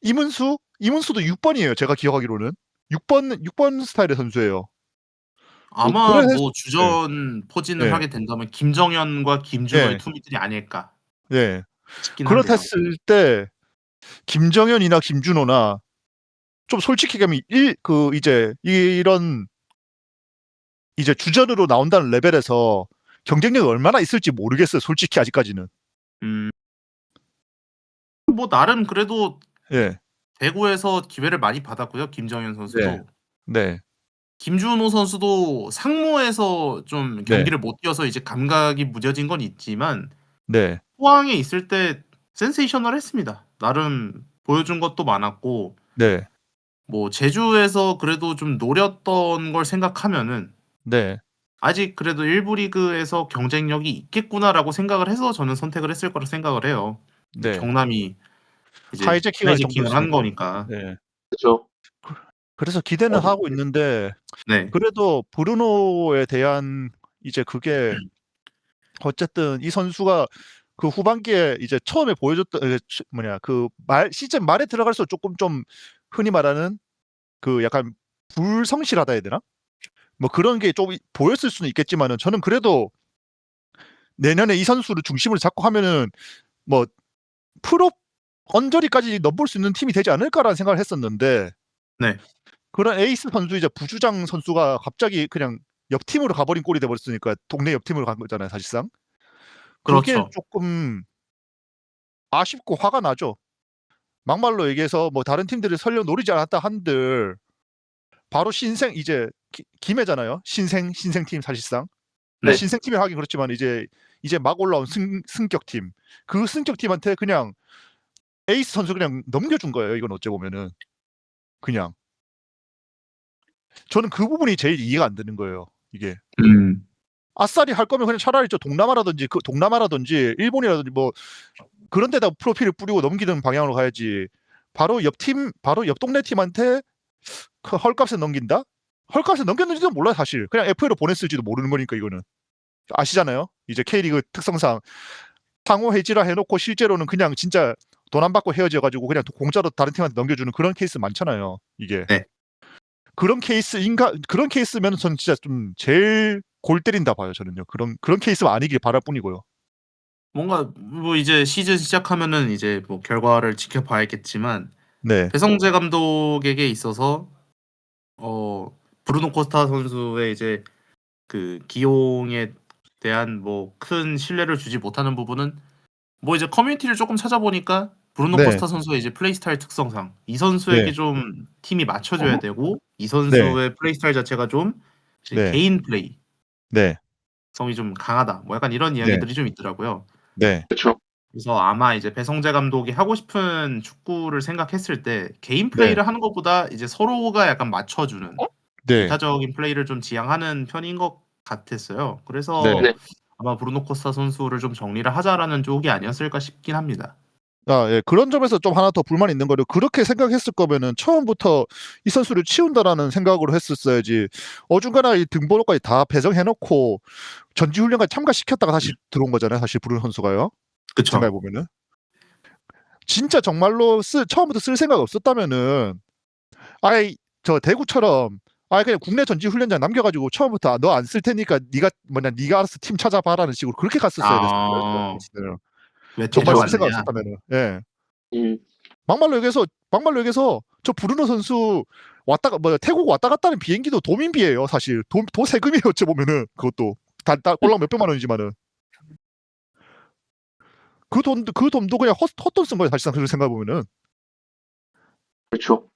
Speaker 2: 이문수도 6번이에요. 제가 기억하기로는 6번 스타일의 선수예요.
Speaker 1: 아마
Speaker 2: 그래
Speaker 1: 뭐
Speaker 2: 예.
Speaker 1: 주전 포진을
Speaker 2: 예.
Speaker 1: 하게 된다면 김정현과 김준호의
Speaker 2: 예.
Speaker 1: 투미들이 아닐까
Speaker 2: 예.
Speaker 1: 싶긴 한데요.
Speaker 2: 그렇댔을 때 김정현이나 김준호나 좀 솔직히 얘기하면 이제 이런 이제 주전으로 나온다는 레벨에서 경쟁력이 얼마나 있을지 모르겠어요. 솔직히 아직까지는.
Speaker 1: 음, 뭐 나름 그래도
Speaker 2: 예.
Speaker 1: 대구에서 기회를 많이 받았고요. 김정현
Speaker 2: 네.
Speaker 1: 선수도.
Speaker 2: 네.
Speaker 1: 김준호 선수도 상무에서 좀
Speaker 2: 네.
Speaker 1: 경기를 못 뛰어서 이제 감각이 무뎌진 건 있지만
Speaker 2: 네.
Speaker 1: 포항에 있을 때 센세이셔널했습니다. 나름 보여준 것도 많았고
Speaker 2: 네.
Speaker 1: 뭐 제주에서 그래도 좀 노렸던 걸 생각하면은
Speaker 2: 네.
Speaker 1: 아직 그래도 1부 리그에서 경쟁력이 있겠구나라고 생각을 해서 저는 선택을 했을 거라 생각을 해요. 근데
Speaker 2: 네.
Speaker 1: 경남이 이제
Speaker 2: 하이제킹 할
Speaker 1: 하이제킹을 한
Speaker 2: 정도였으니까.
Speaker 1: 거니까.
Speaker 2: 네.
Speaker 3: 그렇죠.
Speaker 2: 그래서 기대는 하고 있는데
Speaker 1: 네.
Speaker 2: 그래도 브루노에 대한 이제 그게 어쨌든 이 선수가 그 후반기에 이제 처음에 보여줬던 시즌 말에 들어갈수록 조금 좀 흔히 말하는 그 약간 불성실하다 해야 되나? 뭐 그런 게 좀 보였을 수는 있겠지만은 저는 그래도 내년에 이 선수를 중심으로 잡고 하면은 뭐 프로 언저리까지 넘볼 수 있는 팀이 되지 않을까라는 생각을 했었는데
Speaker 1: 네.
Speaker 2: 그런 에이스 선수이자 부주장 선수가 갑자기 그냥 옆 팀으로 가버린 꼴이 돼버렸으니까 동네 옆 팀으로 간 거잖아요, 사실상. 그게
Speaker 1: 그렇죠.
Speaker 2: 조금 아쉽고 화가 나죠. 막말로 얘기해서 뭐 다른 팀들이 설령 노리지 않았다 한들 바로 신생 이제 김해잖아요. 신생팀 사실상. 뭐
Speaker 1: 네.
Speaker 2: 신생팀이 하긴 그렇지만 이제 막 올라온 승격팀. 그 승격팀한테 그냥 에이스 선수 그냥 넘겨준 거예요. 이건 어째 보면은 그냥 저는 그 부분이 제일 이해가 안 되는 거예요. 이게
Speaker 1: 음.
Speaker 2: 아싸리 할 거면 그냥 차라리 동남아라든지 일본이라든지 뭐 그런 데다 프로필을 뿌리고 넘기는 방향으로 가야지. 바로 옆 동네 팀한테 그 헐값에 넘긴다? 헐값에 넘겼는지도 몰라요, 사실. 그냥 FA로 보냈을지도 모르는 거니까 이거는. 아시잖아요. 이제 K리그 특성상 상호 해지라 해놓고 실제로는 그냥 진짜 돈 안 받고 헤어져가지고 그냥 공짜로 다른 팀한테 넘겨주는 그런 케이스 많잖아요. 이게.
Speaker 1: 네.
Speaker 2: 그런 케이스면 저는 진짜 좀 제일 골 때린다 봐요, 저는요. 그런 케이스가 아니길 바랄 뿐이고요.
Speaker 1: 뭔가 뭐 이제 시즌 시작하면은 이제 뭐 결과를 지켜봐야겠지만
Speaker 2: 네,
Speaker 1: 배성재 감독에게 있어서 브루노 코스타 선수의 이제 그 기용에 대한 뭐 큰 신뢰를 주지 못하는 부분은 뭐 이제 커뮤니티를 조금 찾아보니까 브루노
Speaker 2: 네,
Speaker 1: 코스타 선수의 이제 플레이 스타일 특성상 이 선수에게
Speaker 2: 네,
Speaker 1: 좀 팀이 맞춰줘야 되고 이
Speaker 2: 네,
Speaker 1: 선수의 플레이 스타일 자체가 좀 이제
Speaker 2: 네,
Speaker 1: 개인 플레이
Speaker 2: 네,
Speaker 1: 성이 좀 강하다. 뭐 약간 이런
Speaker 2: 네,
Speaker 1: 이야기들이 좀 있더라고요.
Speaker 2: 네,
Speaker 3: 그렇죠.
Speaker 1: 그래서 아마 이제 배성재 감독이 하고 싶은 축구를 생각했을 때 개인
Speaker 2: 네,
Speaker 1: 플레이를 하는 것보다 이제 서로가 약간 맞춰주는
Speaker 2: 네,
Speaker 1: 이타적인 플레이를 좀 지향하는 편인 것 같았어요. 그래서
Speaker 2: 네.
Speaker 3: 네.
Speaker 1: 아마 브루노 코스타 선수를 좀 정리를 하자라는 쪽이 아니었을까 싶긴 합니다.
Speaker 2: 예, 그런 점에서 좀 하나 더 불만이 있는 거를 그렇게 생각했을 거면은 처음부터 이 선수를 치운다라는 생각으로 했었어야지. 어중간한 이 등번호까지 다 배정해놓고 전지훈련까지 참가시켰다가 다시 들어온 거잖아요. 사실 브루노 선수가요. 생각해
Speaker 1: 그쵸.
Speaker 2: 보면은 진짜 정말로 처음부터 쓸 생각 없었다면은 아예 저 대구처럼 아예 그냥 국내 전지 훈련장 남겨가지고 처음부터 너 안 쓸 테니까 네가 알아서 팀 찾아봐라는 식으로 그렇게 갔었어야
Speaker 1: 아,
Speaker 2: 됐어요.
Speaker 1: 왜
Speaker 2: 정말 쓸
Speaker 3: 그쵸.
Speaker 2: 생각
Speaker 1: 데려왔느냐?
Speaker 2: 없었다면은. 예.
Speaker 3: 음,
Speaker 2: 막말로 얘기해서 저 브루노 선수 태국 왔다 갔다 하는 비행기도 도민비예요, 사실. 도 세금이에요, 어째 보면은. 그것도 꼴랑 몇백만 원이지만은 그 돈도 그냥 헛돈 쓴 거예요, 사실상. 그렇게 생각해 보면은.
Speaker 3: 그렇죠.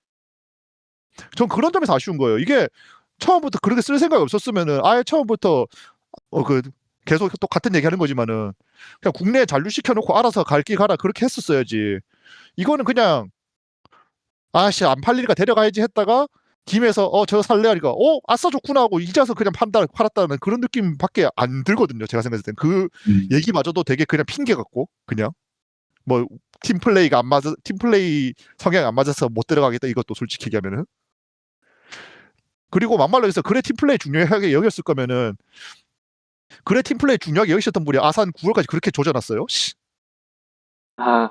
Speaker 2: 전 그런 점에서 아쉬운 거예요. 이게 처음부터 그렇게 쓸 생각이 없었으면은 아예 처음부터 그 계속 또 같은 얘기하는 거지만은 그냥 국내에 잔류시켜 놓고 알아서 갈 길 가라 그렇게 했었어야지. 이거는 그냥 아씨 안 팔리니까 데려가야지 했다가 김에서 저 살래 하니까 아싸 좋구나 하고 이자서 그냥 팔았다는 그런 느낌밖에 안 들거든요. 제가 생각했을 땐 그 얘기마저도 되게 그냥 핑계 같고 그냥 뭐 팀 플레이 성향이 안 맞아서 못 데려가겠다 이것도 솔직히 얘기하면은. 그리고 막말로 해서 그래 팀플레이 중요하게 여겼을 거면은 그래 팀플레이 중요하게 여기셨던 분이 아산 9월까지 그렇게 조져놨어요. 씨.
Speaker 3: 아,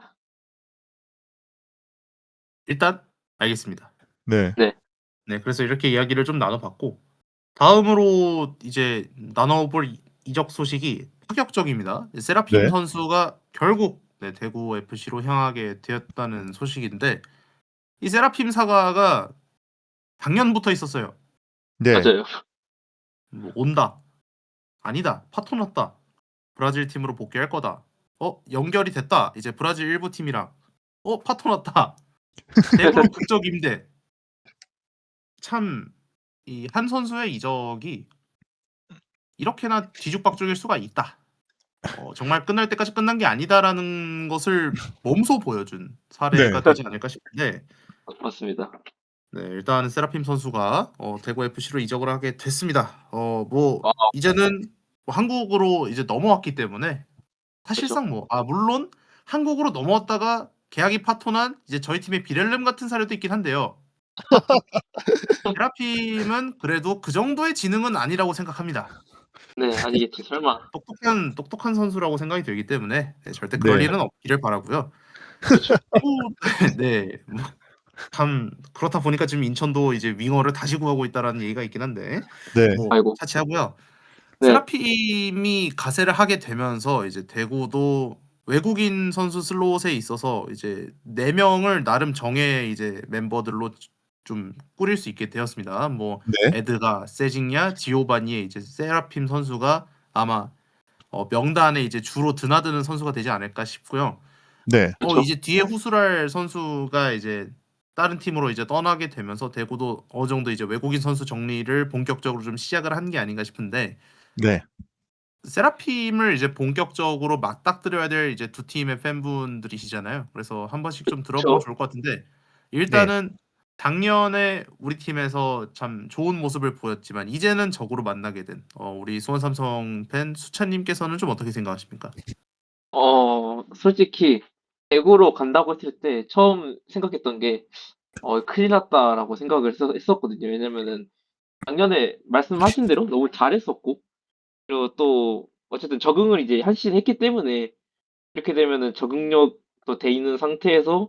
Speaker 1: 일단 알겠습니다.
Speaker 2: 네,
Speaker 3: 네.
Speaker 1: 네, 그래서 이렇게 이야기를 좀 나눠봤고 다음으로 이제 나눠볼 이적 소식이 파격적입니다. 세라핌
Speaker 2: 네,
Speaker 1: 선수가 결국 네, 대구 FC로 향하게 되었다는 소식인데 이 세라핌 사가가 작년부터 있었어요.
Speaker 2: 네,
Speaker 3: 맞아요.
Speaker 1: 뭐 온다. 아니다. 파토났다. 브라질 팀으로 복귀할 거다. 연결이 됐다. 이제 브라질 일부 팀이랑. 파토났다. 대구로 극적 임대. 참 이 한 선수의 이적이 이렇게나 뒤죽박죽일 수가 있다. 정말 끝날 때까지 끝난 게 아니다라는 것을 몸소 보여준
Speaker 2: 네,
Speaker 1: 사례가 되지 않을까 싶은데
Speaker 3: 맞습니다.
Speaker 1: 네, 일단 세라핌 선수가 대구 FC로 이적을 하게 됐습니다. 뭐
Speaker 3: 아,
Speaker 1: 이제는 뭐 한국으로 이제 넘어왔기 때문에
Speaker 3: 그렇죠.
Speaker 1: 사실상 뭐 물론 한국으로 넘어왔다가 계약이 파토난 이제 저희 팀의 비렐름 같은 사례도 있긴 한데요. 세라핌은 그래도 그 정도의 지능은 아니라고 생각합니다.
Speaker 3: 네, 아니겠지. 설마.
Speaker 1: 똑똑한 선수라고 생각이 들기 때문에 네, 절대 그럴
Speaker 2: 네,
Speaker 1: 일은 없기를 바라고요.
Speaker 3: 그렇죠.
Speaker 1: 또 네. 뭐 참 그렇다 보니까 지금 인천도 이제 윙어를 다시 구하고 있다라는 얘기가 있긴 한데
Speaker 2: 네,
Speaker 1: 뭐
Speaker 3: 아이고.
Speaker 1: 차치하고요.
Speaker 3: 네,
Speaker 1: 세라핌이 가세를 하게 되면서 이제 대구도 외국인 선수 슬롯에 있어서 이제 4 명을 나름 정예 이제 멤버들로 좀 꾸릴 수 있게 되었습니다. 뭐
Speaker 2: 네,
Speaker 1: 에드가, 세징야, 지오바니의 이제 세라핌 선수가 아마 명단에 이제 주로 드나드는 선수가 되지 않을까 싶고요.
Speaker 2: 네,
Speaker 3: 그렇죠.
Speaker 1: 이제 뒤에 후스랄 선수가 이제 다른 팀으로 이제 떠나게 되면서 대구도 어느 정도 이제 외국인 선수 정리를 본격적으로 좀 시작을 한 게 아닌가 싶은데
Speaker 2: 네,
Speaker 1: 세라핌을 이제 본격적으로 맞닥뜨려야 될 이제 두 팀의 팬분들이시잖아요. 그래서 한 번씩 좀 들어보면
Speaker 3: 그렇죠.
Speaker 1: 좋을 것 같은데
Speaker 2: 네,
Speaker 1: 일단은 작년에 우리 팀에서 참 좋은 모습을 보였지만 이제는 적으로 만나게 된 우리 수원 삼성 팬 수찬님께서는 좀 어떻게 생각하십니까?
Speaker 3: 솔직히 대구로 간다고 했을 때 처음 생각했던 게 큰일 났다라고 생각을 했었거든요. 왜냐면은 작년에 말씀하신 대로 너무 잘했었고, 그리고 또 어쨌든 적응을 이제 한신 했기 때문에 이렇게 되면은 적응력도 돼 있는 상태에서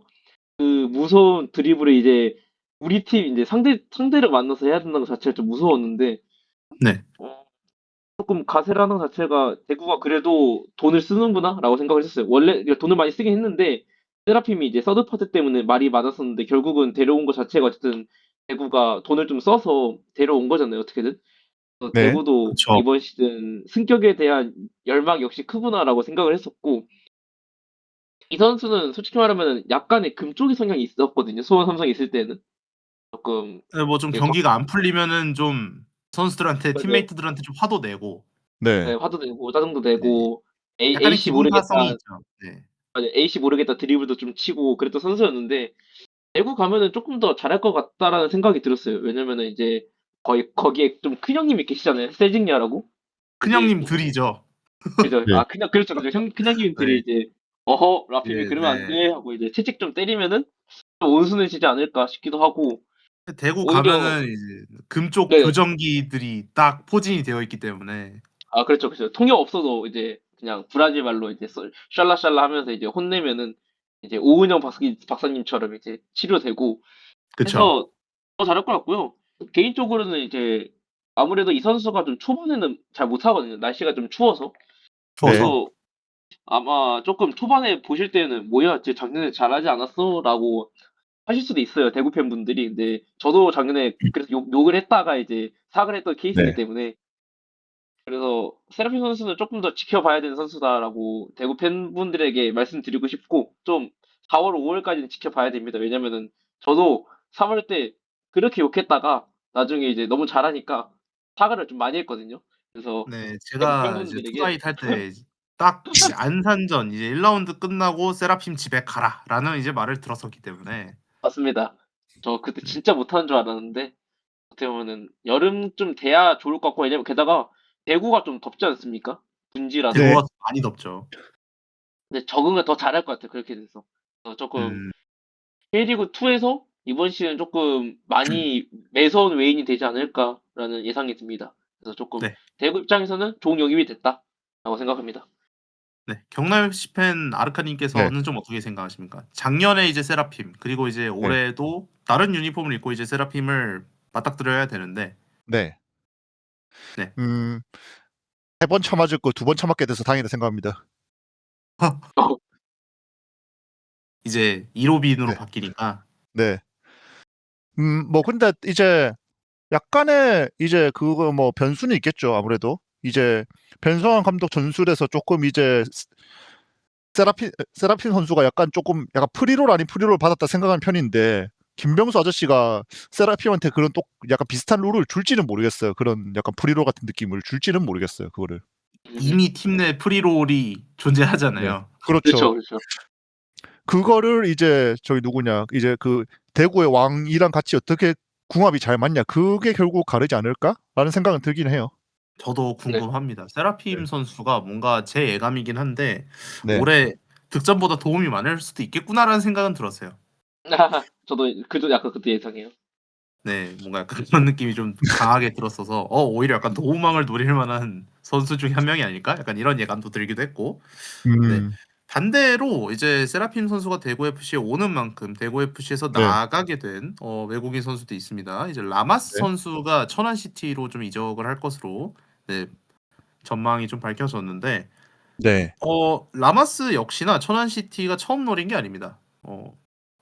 Speaker 3: 그 무서운 드리블을 이제 우리 팀 이제 상대를 만나서 해야 된다는 것 자체가 좀 무서웠는데,
Speaker 1: 네.
Speaker 3: 조금 가세라는 자체가 대구가 그래도 돈을 쓰는구나라고 생각을 했었어요. 원래 그러니까 돈을 많이 쓰긴 했는데 세라핌이 이제 서드 파트 때문에 말이 많았었는데 결국은 데려온 것 자체가 어쨌든 대구가 돈을 좀 써서 데려온 거잖아요. 어떻게든. 그래서
Speaker 2: 네.
Speaker 3: 대구도
Speaker 1: 그쵸.
Speaker 3: 이번 시즌 승격에 대한 열망 역시 크구나라고 생각을 했었고, 이 선수는 솔직히 말하면 약간의 금쪽이 성향이 있었거든요. 수원 삼성에 있을 때는 조금
Speaker 1: 뭐 좀
Speaker 3: 이게
Speaker 1: 경기가 안 풀리면은 좀 선수들한테
Speaker 3: 맞아요.
Speaker 1: 팀메이트들한테 좀 화도 내고
Speaker 2: 네.
Speaker 3: 네, 화도 내고 짜증도
Speaker 1: 네.
Speaker 3: 내고
Speaker 1: 약간의
Speaker 3: AC
Speaker 1: 기분파성이
Speaker 3: 모르겠다.
Speaker 1: 있죠. 네.
Speaker 3: 맞아, AC 모르겠다 드리블도 좀 치고 그랬던 선수였는데 대구 가면은 조금 더 잘할 것 같다라는 생각이 들었어요. 왜냐면은 이제 거의 거기에 좀 큰 형님이 계시잖아요. 세징야라고. 이제
Speaker 1: 큰형님들이죠.
Speaker 3: 그죠.
Speaker 2: 네.
Speaker 3: 아 그냥 그렇죠. 그죠. 큰 형님들이
Speaker 1: 네.
Speaker 3: 이제 어허 라핌이
Speaker 1: 네,
Speaker 3: 그러면 안
Speaker 1: 네.
Speaker 3: 돼 하고 이제 채찍 좀 때리면은 좀 온순해지지 않을까 싶기도 하고
Speaker 1: 대구
Speaker 3: 오히려
Speaker 1: 가면은 이제 금쪽
Speaker 3: 네.
Speaker 1: 교정기들이 딱 포진이 되어 있기 때문에
Speaker 3: 아 그렇죠. 그렇죠. 통역 없어도 이제 그냥 브라질 말로 이제 샬라샬라 하면서 이제 혼내면은 이제 오은영 박사님처럼 이제 치료되고
Speaker 1: 그쵸.
Speaker 3: 해서 더 잘할 것 같고요. 개인적으로는 이제 아무래도 이 선수가 좀 초반에는 잘 못하거든요. 날씨가 좀 추워서.
Speaker 2: 네.
Speaker 1: 추워서.
Speaker 3: 그래서 아마 조금 초반에 보실 때는 뭐야, 쟤 작년에 잘하지 않았어? 라고 하실 수도 있어요. 대구 팬분들이. 근데 저도 작년에 그래서 욕을 했다가 이제 사과를 했던 케이스이기
Speaker 2: 네.
Speaker 3: 때문에 그래서 세라핀 선수는 조금 더 지켜봐야 되는 선수다라고 대구 팬분들에게 말씀드리고 싶고 좀 4월, 5월까지는 지켜봐야 됩니다. 왜냐면은 저도 3월 때 그렇게 욕했다가 나중에 이제 너무 잘하니까 사과를 좀 많이 했거든요. 그래서
Speaker 1: 네,
Speaker 3: 대구
Speaker 1: 제가 이제
Speaker 3: 팬분들에게
Speaker 1: 투나잇 할 때 딱 이제 안산전 이제 1라운드 끝나고 "세라핌 집에 가라."라는 이제 말을 들었었기 때문에
Speaker 3: 맞습니다. 저 그때
Speaker 1: 네,
Speaker 3: 진짜 못하는 줄 알았는데 어떻게 보면은 여름쯤 돼야 좋을 것 같고, 왜냐면 게다가 대구가 좀 덥지 않습니까? 분지라서.
Speaker 2: 네.
Speaker 1: 대구가 많이 덥죠.
Speaker 3: 근데 적응을 더 잘할 것 같아요. 그렇게 돼서. 조금
Speaker 1: 음.
Speaker 3: K리그 2에서 이번 시즌 조금 많이 매서운 외인이 되지 않을까라는 예상이 듭니다. 그래서 조금
Speaker 1: 네.
Speaker 3: 대구 입장에서는 좋은 영입이 됐다라고 생각합니다.
Speaker 1: 네. 경남 FC 팬
Speaker 2: 네.
Speaker 1: 아르카님께서는 좀 어떻게 생각하십니까? 작년에 이제 세라핌 그리고 이제
Speaker 2: 네.
Speaker 1: 올해도 다른 유니폼을 입고 이제 세라핌을 맞닥뜨려야 되는데
Speaker 2: 네.
Speaker 1: 네.
Speaker 2: 3번 쳐맞을 거 2번 쳐맞게 돼서 다행이다 생각합니다.
Speaker 3: 어,
Speaker 1: 이제 1호빈으로
Speaker 2: 네.
Speaker 1: 바뀌니까
Speaker 2: 네. 뭐 근데 이제 약간의 이제 그거 뭐 변수는 있겠죠. 아무래도 이제 변성환 감독 전술에서 조금 이제 세라핀 선수가 약간 프리롤 아닌 프리롤 받았다 생각하는 편인데 김병수 아저씨가 세라핌한테 그런 또 약간 비슷한 룰을 줄지는 모르겠어요. 그런 약간 프리롤 같은 느낌을 줄지는 모르겠어요. 그거를.
Speaker 1: 이미 팀 내 프리롤이
Speaker 2: 네.
Speaker 1: 존재하잖아요.
Speaker 2: 그렇죠.
Speaker 3: 그렇죠, 그렇죠.
Speaker 2: 그거를 이제 저기 누구냐 이제 그 대구의 왕이랑 같이 어떻게 궁합이 잘 맞냐 그게 결국 가르지 않을까라는 생각은 들긴 해요.
Speaker 1: 저도
Speaker 3: 네.
Speaker 1: 궁금합니다.
Speaker 2: 네.
Speaker 1: 세라핌 선수가 뭔가 제 예감이긴 한데
Speaker 2: 네.
Speaker 1: 올해 득점보다 도움이 많을 수도 있겠구나라는 생각은 들었어요.
Speaker 3: 저도 그도 약간 그때 예상해요.
Speaker 1: 네. 뭔가 그런 느낌이 좀 강하게 들었어서 오히려 약간 도움망을 노릴 만한 선수 중에 한 명이 아닐까? 약간 이런 예감도 들기도 했고. 네.
Speaker 2: 음.
Speaker 1: 반대로 이제 세라핌 선수가 대구 FC에 오는 만큼 대구 FC에서
Speaker 2: 네.
Speaker 1: 나가게 된 외국인 선수도 있습니다. 이제 라마스
Speaker 2: 네.
Speaker 1: 선수가 천안 시티로 좀 이적을 할 것으로 네, 전망이 좀 밝혀졌는데
Speaker 2: 네.
Speaker 1: 라마스 역시나 천안 시티가 처음 노린 게 아닙니다.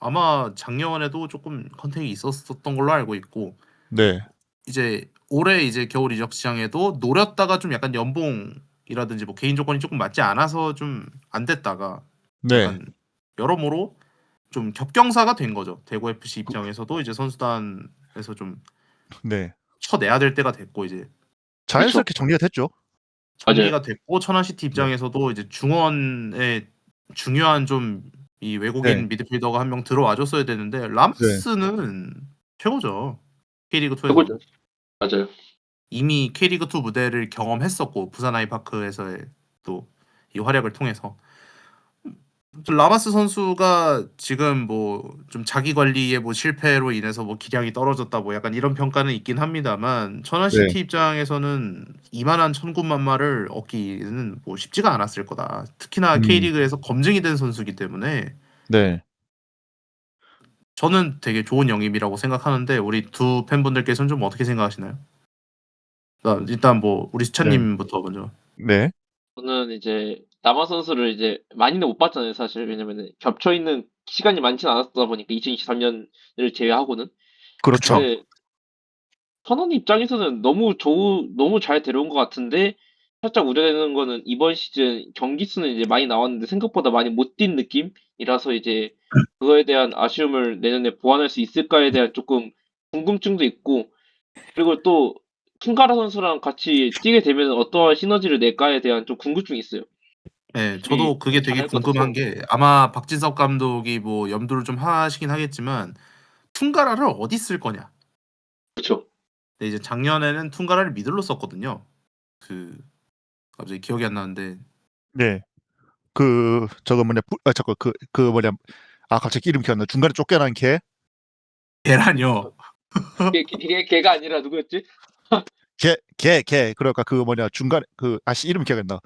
Speaker 1: 아마 작년에도 조금 컨택이 있었던 걸로 알고 있고
Speaker 2: 네.
Speaker 1: 이제 올해 이제 겨울 이적 시장에도 노렸다가 좀 약간 연봉이라든지 뭐 개인 조건이 조금 맞지 않아서 좀 안 됐다가
Speaker 2: 네.
Speaker 1: 약간 여러모로 좀 겹경사가 된 거죠. 대구 FC 입장에서도 이제 선수단에서 좀
Speaker 2: 네.
Speaker 1: 쳐내야 될 때가 됐고 이제
Speaker 3: 그렇죠.
Speaker 2: 자연스럽게 정리가 됐죠.
Speaker 3: 맞아요.
Speaker 1: 정리가 됐고 천안시티
Speaker 2: 네.
Speaker 1: 입장에서도 이제 중원에 중요한 좀 이
Speaker 2: 네.
Speaker 1: 외국인 미드필더가 한 명 들어와 줬어야 되는데
Speaker 2: 네.
Speaker 1: 라마스는 최고죠. K리그2에서
Speaker 3: 최고죠. 맞아요.
Speaker 1: 이미 K리그2 무대를 경험했었고 부산 아이파크에서의 또 이 활약을 통해서 라마스 선수가 지금 뭐 좀 자기 관리의 뭐 실패로 인해서 뭐 기량이 떨어졌다 뭐 약간 이런 평가는 있긴 합니다만 천안
Speaker 2: 네.
Speaker 1: 시티 입장에서는 이만한 천군만마를 얻기는 뭐 쉽지가 않았을 거다. 특히나 K리그에서 검증이 된 선수이기 때문에
Speaker 2: 네.
Speaker 1: 저는 되게 좋은 영입이라고 생각하는데 우리 두 팬분들께서는 좀 어떻게 생각하시나요? 일단 뭐 우리
Speaker 2: 네.
Speaker 1: 수찬님부터 먼저.
Speaker 2: 네.
Speaker 3: 저는 이제 남아 선수를 이제 많이는 못 봤잖아요, 사실. 왜냐면은 겹쳐 있는 시간이 많지는 않았다 보니까 2023년을 제외하고는.
Speaker 2: 그렇죠.
Speaker 1: 그쵸.
Speaker 3: 근데 선원 입장에서는 너무 잘 데려온 것 같은데 살짝 우려되는 거는 이번 시즌 경기 수는 이제 많이 나왔는데 생각보다 많이 못 뛴 느낌이라서 이제 그거에 대한 아쉬움을 내년에 보완할 수 있을까에 대한 조금 궁금증도 있고 그리고 또 킹가라 선수랑 같이 뛰게 되면 어떠한 시너지를 낼까에 대한 좀 궁금증이 있어요.
Speaker 1: 네,
Speaker 3: 둘이
Speaker 1: 저도 그게 되게
Speaker 3: 잘할 것
Speaker 1: 궁금한
Speaker 3: 같아서.
Speaker 1: 게 아마 박진석 감독이 뭐 염두를 좀 하시긴 하겠지만 퉁가라를 어디 쓸 거냐.
Speaker 3: 그쵸.
Speaker 1: 근데 이제 작년에는 퉁가라를 미들로 썼거든요. 그 갑자기 기억이 안 나는데
Speaker 2: 네. 저거 뭐냐 잠깐 그 뭐냐 갑자기 이름 기억 안 나. 중간에 쫓겨난 걔.
Speaker 1: 걔라뇨.
Speaker 3: 걔가 아니라 누구였지?
Speaker 2: 그러니까 그 뭐냐 중간에 이름 기억 안 나.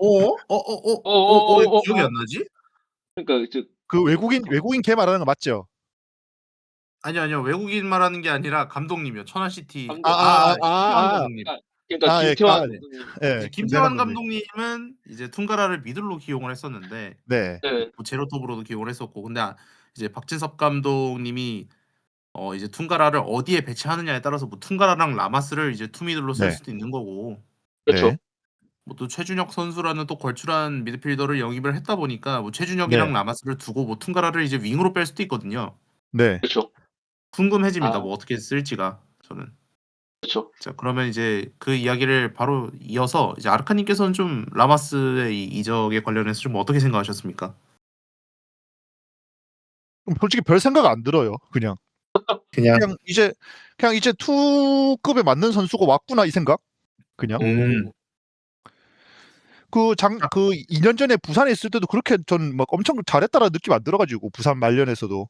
Speaker 1: 왜
Speaker 3: 어어어어어
Speaker 1: 기억이 안 나지?
Speaker 3: 그러니까
Speaker 2: 그 외국인 걔 말하는 거 맞죠?
Speaker 1: 아니요. 외국인 말하는 게 아니라 감독님이요. 천안시티
Speaker 3: 감독
Speaker 1: 김태환 감독님.
Speaker 3: 그러니까
Speaker 2: 예.
Speaker 3: 김태환
Speaker 1: 네.
Speaker 3: 감독님.
Speaker 1: 이제
Speaker 2: 예. 김대
Speaker 1: 김태환
Speaker 2: 감독님.
Speaker 1: 감독님은 이제 퉁가라를 미들로 기용을 했었는데
Speaker 2: 네.
Speaker 3: 네.
Speaker 1: 뭐 제로톱으로도 기용을 했었고 근데 이제 박진섭 감독님이 이제 퉁가라를 어디에 배치하느냐에 따라서 뭐 퉁가라랑 라마스를 이제 투미들로 쓸
Speaker 2: 네.
Speaker 1: 수도 있는 거고
Speaker 3: 그렇죠.
Speaker 2: 네.
Speaker 1: 뭐 또 최준혁 선수라는 또 걸출한 미드필더를 영입을 했다 보니까 뭐 최준혁이랑
Speaker 2: 네.
Speaker 1: 라마스를 두고 뭐 퉁가라를 이제 윙으로 뺄 수도 있거든요.
Speaker 2: 네.
Speaker 3: 그렇죠.
Speaker 1: 궁금해집니다.
Speaker 3: 아
Speaker 1: 뭐 어떻게 쓸지가 저는.
Speaker 3: 그렇죠.
Speaker 1: 자 그러면 이제 그 이야기를 바로 이어서 이제 아르카님께서는 좀 라마스의 이 이적에 관련해서 좀 어떻게 생각하셨습니까?
Speaker 2: 솔직히 별 생각 안 들어요. 그냥 그냥 이제 투급에 맞는 선수가 왔구나 이 생각. 그냥
Speaker 1: 음.
Speaker 3: 오.
Speaker 1: 딱
Speaker 2: 2년 전에 부산에 있을 때도 그렇게 전 막 엄청 잘했다라는 느낌 안 들어가지고 부산 말년에서도.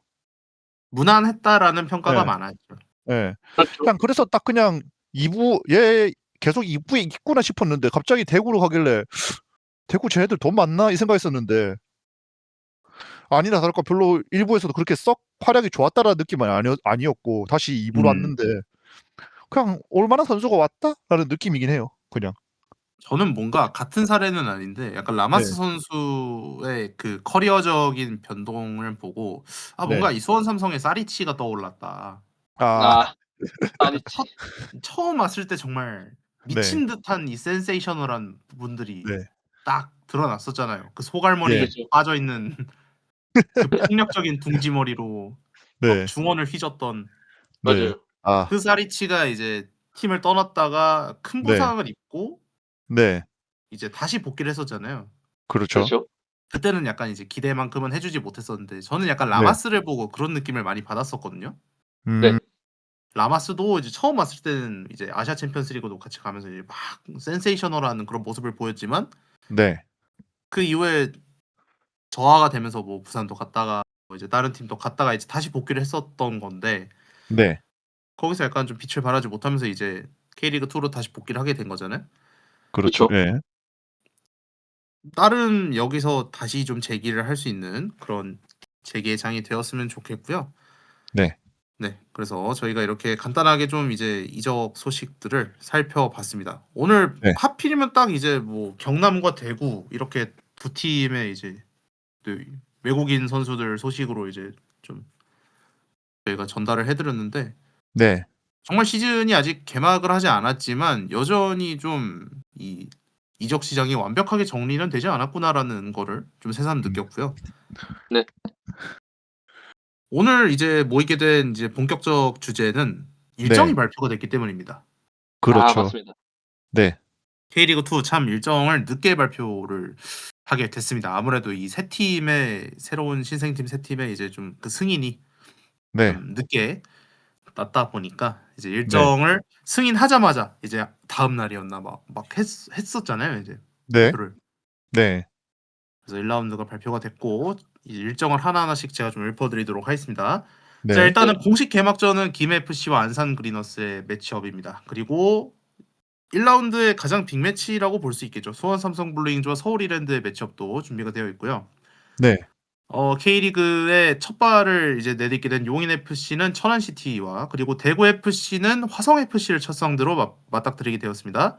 Speaker 1: 무난했다라는 평가가
Speaker 2: 예.
Speaker 1: 많았죠.
Speaker 2: 예.
Speaker 3: 그렇죠.
Speaker 2: 그냥 그래서 딱 그냥 2부 얘 계속 2부에 있구나 싶었는데 갑자기 대구로 가길래 대구 쟤네들 돈 많나 이 생각했었는데 아니나 다를까 별로 1부에서도 그렇게 썩 활약이 좋았다라는 느낌은 아니었고 다시 2부로
Speaker 1: 음.
Speaker 2: 왔는데 그냥 올만한 선수가 왔다라는 느낌이긴 해요. 그냥.
Speaker 1: 저는 뭔가 같은 사례는 아닌데 약간
Speaker 2: 네.
Speaker 1: 라마스 선수의 그 커리어적인 변동을 보고
Speaker 2: 네.
Speaker 1: 뭔가 이 수원 삼성의 사리치가 떠올랐다.
Speaker 2: 아,
Speaker 3: 아 아리치.
Speaker 1: 첫 처음 왔을 때 정말
Speaker 2: 네.
Speaker 1: 미친 듯한 이 센세이셔널한 부분들이
Speaker 2: 네.
Speaker 1: 딱 드러났었잖아요. 그
Speaker 2: 네.
Speaker 1: 소갈머리
Speaker 3: 그렇죠.
Speaker 1: 빠져 있는 그 폭력적인 둥지머리로 막
Speaker 2: 네.
Speaker 1: 중원을 휘젓던
Speaker 2: 네.
Speaker 3: 맞아요.
Speaker 2: 아,
Speaker 1: 그 사리치가 이제 팀을 떠났다가 큰
Speaker 2: 네.
Speaker 1: 부상을 입고
Speaker 2: 네.
Speaker 1: 이제 다시 복귀를 했었잖아요.
Speaker 2: 그렇죠.
Speaker 3: 그렇죠.
Speaker 1: 그때는 약간 이제 기대만큼은 해 주지 못했었는데 저는 약간
Speaker 2: 네.
Speaker 1: 라마스를 보고 그런 느낌을 많이 받았었거든요.
Speaker 2: 음.
Speaker 3: 네.
Speaker 1: 라마스도 이제 처음 왔을 때는 이제 아시아 챔피언스 리그도 같이 가면서 이제 막 센세이셔널한 그런 모습을 보였지만
Speaker 2: 네.
Speaker 1: 그 이후에 저하가 되면서 뭐 부산도 갔다가 뭐 이제 다른 팀도 갔다가 이제 다시 복귀를 했었던 건데
Speaker 2: 네.
Speaker 1: 거기서 약간 좀 빛을 발하지 못하면서 이제 K리그2로 다시 복귀를 하게 된 거잖아요.
Speaker 2: 그렇죠.
Speaker 3: 그쵸.
Speaker 2: 예.
Speaker 1: 다른 여기서 다시 좀 재기를 할 수 있는 그런 재기의 장이 되었으면 좋겠고요.
Speaker 2: 네.
Speaker 1: 네. 그래서 저희가 이렇게 간단하게 좀 이제 이적 소식들을 살펴봤습니다. 오늘
Speaker 2: 네.
Speaker 1: 하필이면 딱 이제 뭐 경남과 대구 이렇게 두 팀의 이제 그 외국인 선수들 소식으로 이제 좀 저희가 전달을 해 드렸는데
Speaker 2: 네.
Speaker 1: 정말 시즌이 아직 개막을 하지 않았지만 여전히 좀 이 이적 시장이 완벽하게 정리는 되지 않았구나라는 거를 좀 새삼
Speaker 2: 음.
Speaker 1: 느꼈고요.
Speaker 3: 네.
Speaker 1: 오늘 이제 모이게 된 이제 본격적 주제는 일정이
Speaker 2: 네.
Speaker 1: 발표가 됐기 때문입니다.
Speaker 2: 그렇죠.
Speaker 3: 맞습니다.
Speaker 2: 네.
Speaker 1: K리그2 참 일정을 늦게 발표를 하게 됐습니다. 아무래도 이 세 팀의 새로운 신생팀 세 팀의 이제 좀 그 승인이
Speaker 2: 네.
Speaker 1: 좀 늦게 났다 보니까 이제
Speaker 2: 네.
Speaker 1: 일정을 승인하자마자 이제 다음 날이었나 막 했었잖아요, 이제
Speaker 2: 네.
Speaker 1: 발표를.
Speaker 2: 네.
Speaker 1: 그래서 1라운드가 발표가 됐고 이제 일정을 하나하나씩 제가 좀 읊어드리도록 하겠습니다. 자,
Speaker 2: 네.
Speaker 1: 일단은 공식 개막전은 김FC와 안산 그리너스의 매치업입니다. 그리고 1라운드의 가장 빅매치라고 볼 수 있겠죠. 수원 삼성 블루잉즈와 서울 이랜드의 매치업도 준비가 되어 있고요.
Speaker 2: 네.
Speaker 1: K리그의 첫 발을 이제 내딛게 된 용인 FC는 천안 시티와 그리고 대구 FC는 화성 FC를 첫 상대로 맞닥뜨리게 되었습니다.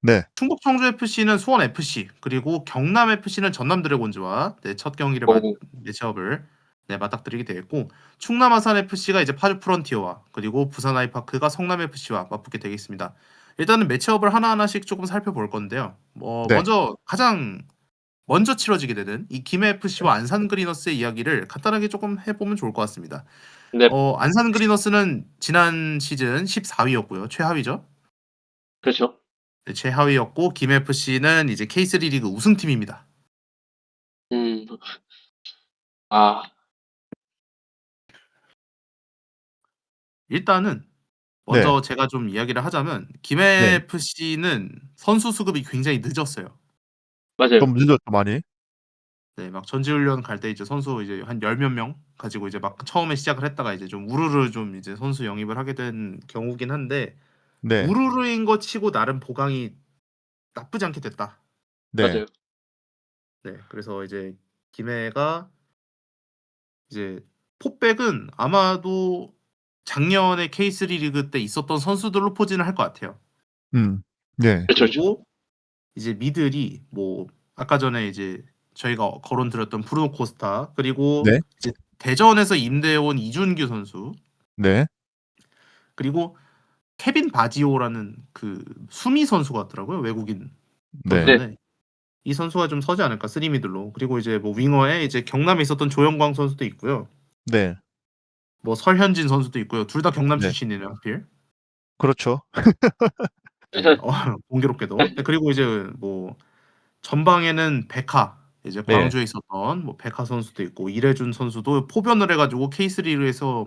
Speaker 2: 네.
Speaker 1: 충북 청주 FC는 수원 FC 그리고 경남 FC는 전남 드래곤즈와 첫 경기를
Speaker 3: 오.
Speaker 1: 매치업을 맞닥뜨리게 되었고 충남 아산 FC가 이제 파주 프론티어와 그리고 부산 아이파크가 성남 FC와 맞붙게 되겠습니다. 일단은 매치업을 하나하나씩 조금 살펴볼 건데요.
Speaker 2: 네.
Speaker 1: 먼저 치러지게 되는 이 김해 FC와 안산 그리너스의 이야기를 간단하게 조금 해보면 좋을 것 같습니다.
Speaker 3: 네,
Speaker 1: 안산 그리너스는 지난 시즌 14위였고요. 최하위죠.
Speaker 3: 그렇죠.
Speaker 1: 네, 최하위였고 김해 FC는 이제 K3 리그 우승팀입니다.
Speaker 3: 음, 아,
Speaker 1: 일단은
Speaker 2: 네.
Speaker 1: 먼저 제가 좀 이야기를 하자면 김해
Speaker 2: 네.
Speaker 1: FC는 선수 수급이 굉장히 늦었어요.
Speaker 3: 맞아요.
Speaker 2: 좀 늦었죠, 많이.
Speaker 1: 네, 막 전지훈련 갈 때 이제 선수 이제 한 열 몇 명 가지고 이제 막 처음에 시작을 했다가 이제 좀 우르르 좀 이제 선수 영입을 하게 된 경우긴 한데
Speaker 2: 네.
Speaker 1: 우르르인 거 치고 나름 보강이 나쁘지 않게 됐다.
Speaker 2: 네.
Speaker 3: 맞아요.
Speaker 1: 네, 그래서 이제 김해가 이제 포백은 아마도 작년에 K3 리그 때 있었던 선수들로 포진을 할 것 같아요.
Speaker 2: 네.
Speaker 3: 그렇죠, 그렇죠.
Speaker 1: 그리고 이제 미들이 뭐 아까 전에 이제 저희가 거론드렸던 브루노 코스타 그리고
Speaker 2: 네.
Speaker 1: 이제 대전에서 임대해온 이준규 선수
Speaker 2: 네.
Speaker 1: 그리고 케빈 바지오라는 그 수미 선수가 왔더라고요. 외국인
Speaker 2: 네.
Speaker 1: 선수인데 이 선수가 좀 서지 않을까 쓰리미들로. 그리고 이제 뭐 윙어에 이제 경남에 있었던 조영광 선수도 있고요.
Speaker 2: 네.
Speaker 1: 뭐 설현진 선수도 있고요. 둘 다 경남
Speaker 2: 네.
Speaker 1: 출신이네요, 하필.
Speaker 2: 그렇죠.
Speaker 1: 네, 공교롭게도. 네, 그리고 이제 뭐 전방에는 백하 이제
Speaker 2: 네.
Speaker 1: 광주에 있었던 뭐 백하 선수도 있고 이래준 선수도 포변을 해가지고 K3에서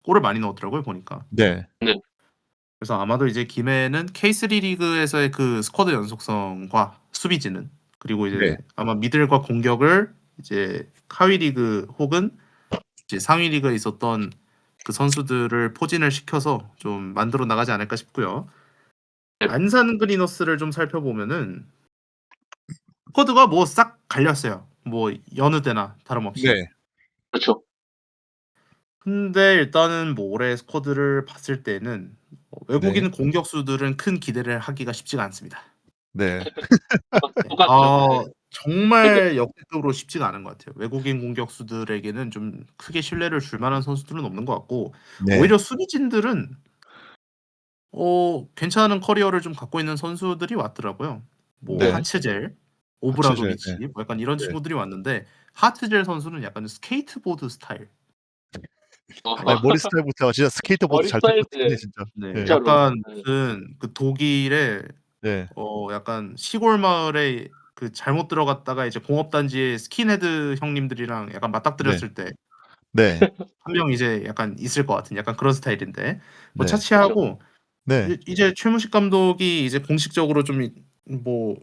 Speaker 1: 골을 많이 넣었더라고요 보니까.
Speaker 2: 네.
Speaker 1: 그래서 아마도 이제 김해는 K3 리그에서의 그 스쿼드 연속성과 수비진은 그리고 이제
Speaker 2: 네.
Speaker 1: 아마 미들과 공격을 이제 하위 리그 혹은 이제 상위 리그에 있었던 그 선수들을 포진을 시켜서 좀 만들어 나가지 않을까 싶고요.
Speaker 3: 네.
Speaker 1: 안산 그리너스를 좀 살펴보면은 스쿼드가 뭐 싹 갈렸어요. 뭐 여느 때나 다름없이.
Speaker 2: 네.
Speaker 3: 그렇죠.
Speaker 1: 근데 일단은 뭐 올해 스쿼드를 봤을 때는 외국인 공격수들은 큰 기대를 하기가 쉽지가 않습니다.
Speaker 2: 네.
Speaker 3: 똑같죠. 네.
Speaker 1: 정말 역대급으로 쉽지가 않은 것 같아요. 외국인 공격수들에게는 좀 크게 신뢰를 줄 만한 선수들은 없는 것 같고
Speaker 2: 네.
Speaker 1: 오히려 수비진들은 괜찮은 커리어를 좀 갖고 있는 선수들이 왔더라고요. 뭐
Speaker 2: 네.
Speaker 1: 하츠젤, 오브라도비치
Speaker 2: 네.
Speaker 1: 뭐 약간 이런
Speaker 2: 네.
Speaker 1: 친구들이 왔는데 하츠젤 선수는 약간 스케이트보드 스타일.
Speaker 2: 아니, 머리 스타일부터 진짜 스케이트보드
Speaker 3: 머리
Speaker 2: 잘
Speaker 3: 스타일,
Speaker 2: 타고 다니네,
Speaker 3: 네.
Speaker 2: 진짜.
Speaker 1: 네,
Speaker 2: 네.
Speaker 3: 진짜로.
Speaker 1: 약간
Speaker 3: 네.
Speaker 1: 무슨 그 독일의
Speaker 2: 네.
Speaker 1: 약간 시골 마을에 그 잘못 들어갔다가 이제 공업단지에 스킨헤드 형님들이랑 약간 맞닥뜨렸을 때
Speaker 2: 네.
Speaker 1: 한 명 이제 약간 있을 것 같은 약간 그런 스타일인데 뭐
Speaker 2: 네.
Speaker 1: 차치하고
Speaker 2: 네.
Speaker 1: 이제 최무식 감독이 이제 공식적으로 좀 뭐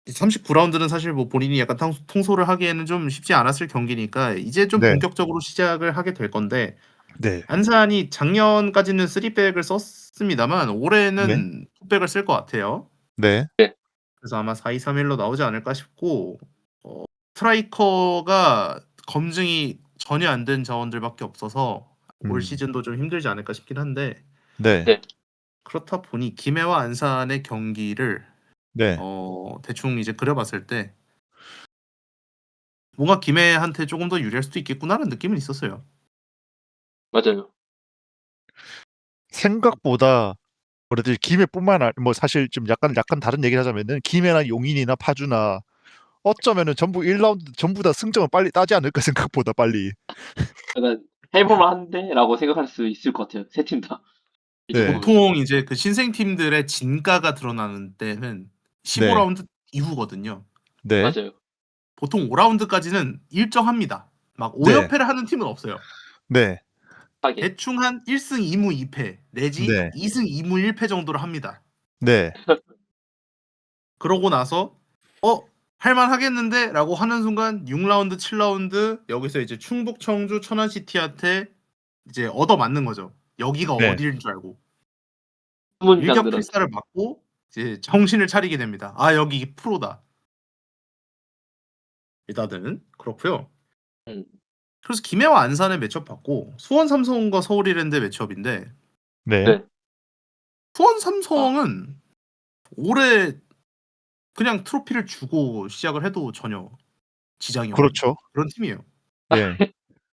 Speaker 1: 39라운드는 사실 뭐 본인이 약간 통솔을 하기에는 좀 쉽지 않았을 경기니까 이제 좀
Speaker 2: 네.
Speaker 1: 본격적으로 시작을 하게 될 건데
Speaker 2: 네.
Speaker 1: 안산이 작년까지는 3백을 썼습니다만
Speaker 2: 네.
Speaker 1: 올해는 투백을 쓸 것 같아요.
Speaker 2: 네.
Speaker 1: 그래서 아마 4-2-3-1로 나오지 않을까 싶고 스트라이커가 검증이 전혀 안 된 자원들밖에 없어서 올 시즌도 좀 힘들지 않을까 싶긴 한데
Speaker 2: 네.
Speaker 3: 네.
Speaker 1: 그렇다 보니 김해와 안산의 경기를
Speaker 2: 네.
Speaker 1: 대충 이제 그려봤을 때 뭔가 김해한테 조금 더 유리할 수도 있겠구나라는 느낌은 있었어요.
Speaker 3: 맞아요.
Speaker 2: 생각보다 그래도 김해뿐만 아니 뭐 사실 좀 약간 다른 얘기를 하자면은 김해나 용인이나 파주나 어쩌면은 전부 1라운드 전부 다 승점을 빨리 따지 않을까 생각보다 빨리.
Speaker 3: 약간 해볼만한데라고 생각할 수 있을 것 같아요. 세 팀 다. 이
Speaker 2: 네.
Speaker 3: 정도면.
Speaker 1: 보통 이제 그 신생팀들의 진가가 드러나는 때는 15라운드 이후거든요.
Speaker 2: 네.
Speaker 3: 맞아요.
Speaker 1: 보통 5라운드까지는 일정합니다. 막
Speaker 2: 네.
Speaker 1: 5연패를 하는 팀은 없어요.
Speaker 2: 네.
Speaker 3: 하게.
Speaker 1: 대충 한 1승 2무 2패 내지
Speaker 2: 네.
Speaker 1: 2승 2무 1패 정도를 합니다.
Speaker 2: 네.
Speaker 1: 그러고 나서 할만 하겠는데라고 하는 순간 6라운드, 7라운드 여기서 이제 충북, 청주, 천안시티한테 이제 얻어 맞는 거죠. 여기가
Speaker 2: 네.
Speaker 1: 어디인 줄 알고
Speaker 3: 후문장들한테.
Speaker 1: 일격필살을 맞고 이제 정신을 차리게 됩니다. 아 여기 프로다. 일단은 그렇고요.
Speaker 3: 음.
Speaker 1: 그래서 김해와 안산의 매치업 받고 수원 삼성과 서울 이랜드 매치업인데
Speaker 2: 네.
Speaker 3: 네.
Speaker 1: 수원 삼성은 올해 그냥 트로피를 주고 시작을 해도 전혀 지장이 없는
Speaker 2: 그렇죠.
Speaker 1: 그런 팀이에요.
Speaker 2: 예.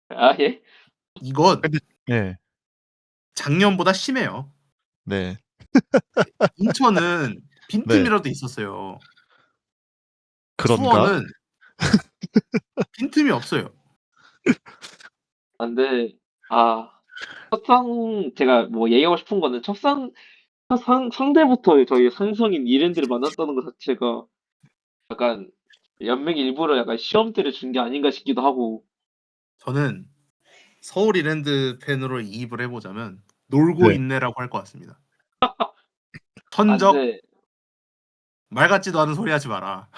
Speaker 3: 아 예?
Speaker 1: 이건
Speaker 2: 근데 예.
Speaker 1: 작년보다 심해요.
Speaker 2: 네.
Speaker 1: 인천은
Speaker 2: 네.
Speaker 1: 빈틈이라도 있었어요.
Speaker 2: 그런가?
Speaker 1: 수원은 빈틈이 없어요.
Speaker 3: 아 근데 첫상 제가 뭐 얘기하고 싶은 거는 상대부터 저희 상성인 이랜드를 만났다는 것 자체가 약간 연맹이 일부러 약간 시험대를 준 게 아닌가 싶기도 하고.
Speaker 1: 저는 서울 이랜드 팬으로 이입을 해보자면 놀고
Speaker 2: 네.
Speaker 1: 있네라고 할 것 같습니다.
Speaker 3: 아
Speaker 1: 천적
Speaker 3: 근데
Speaker 1: 말 같지도 않은 소리 하지 마라.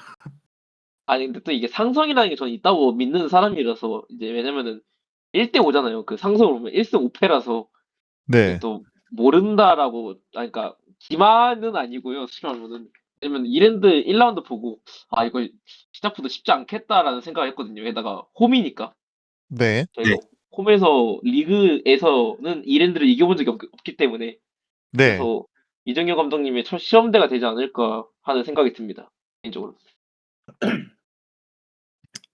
Speaker 3: 아니 근데 또 이게 상성이라는 게 저는 있다고 믿는 사람이라서 이제 왜냐면은 1대 5잖아요. 그 상성을 보면 1승 5패라서
Speaker 2: 네.
Speaker 3: 또 모른다라고 그러니까 기만은 아니고요. 솔직히 말하면은 왜냐면 이랜드 1라운드 보고 이거 시작부터 쉽지 않겠다라는 생각을 했거든요. 게다가 홈이니까
Speaker 2: 네.
Speaker 3: 저희가 홈에서 리그에서는 이랜드를 이겨본 적이 없기 때문에
Speaker 2: 네.
Speaker 3: 그래서 이정효 감독님의 첫 시험대가 되지 않을까 하는 생각이 듭니다. 개인적으로.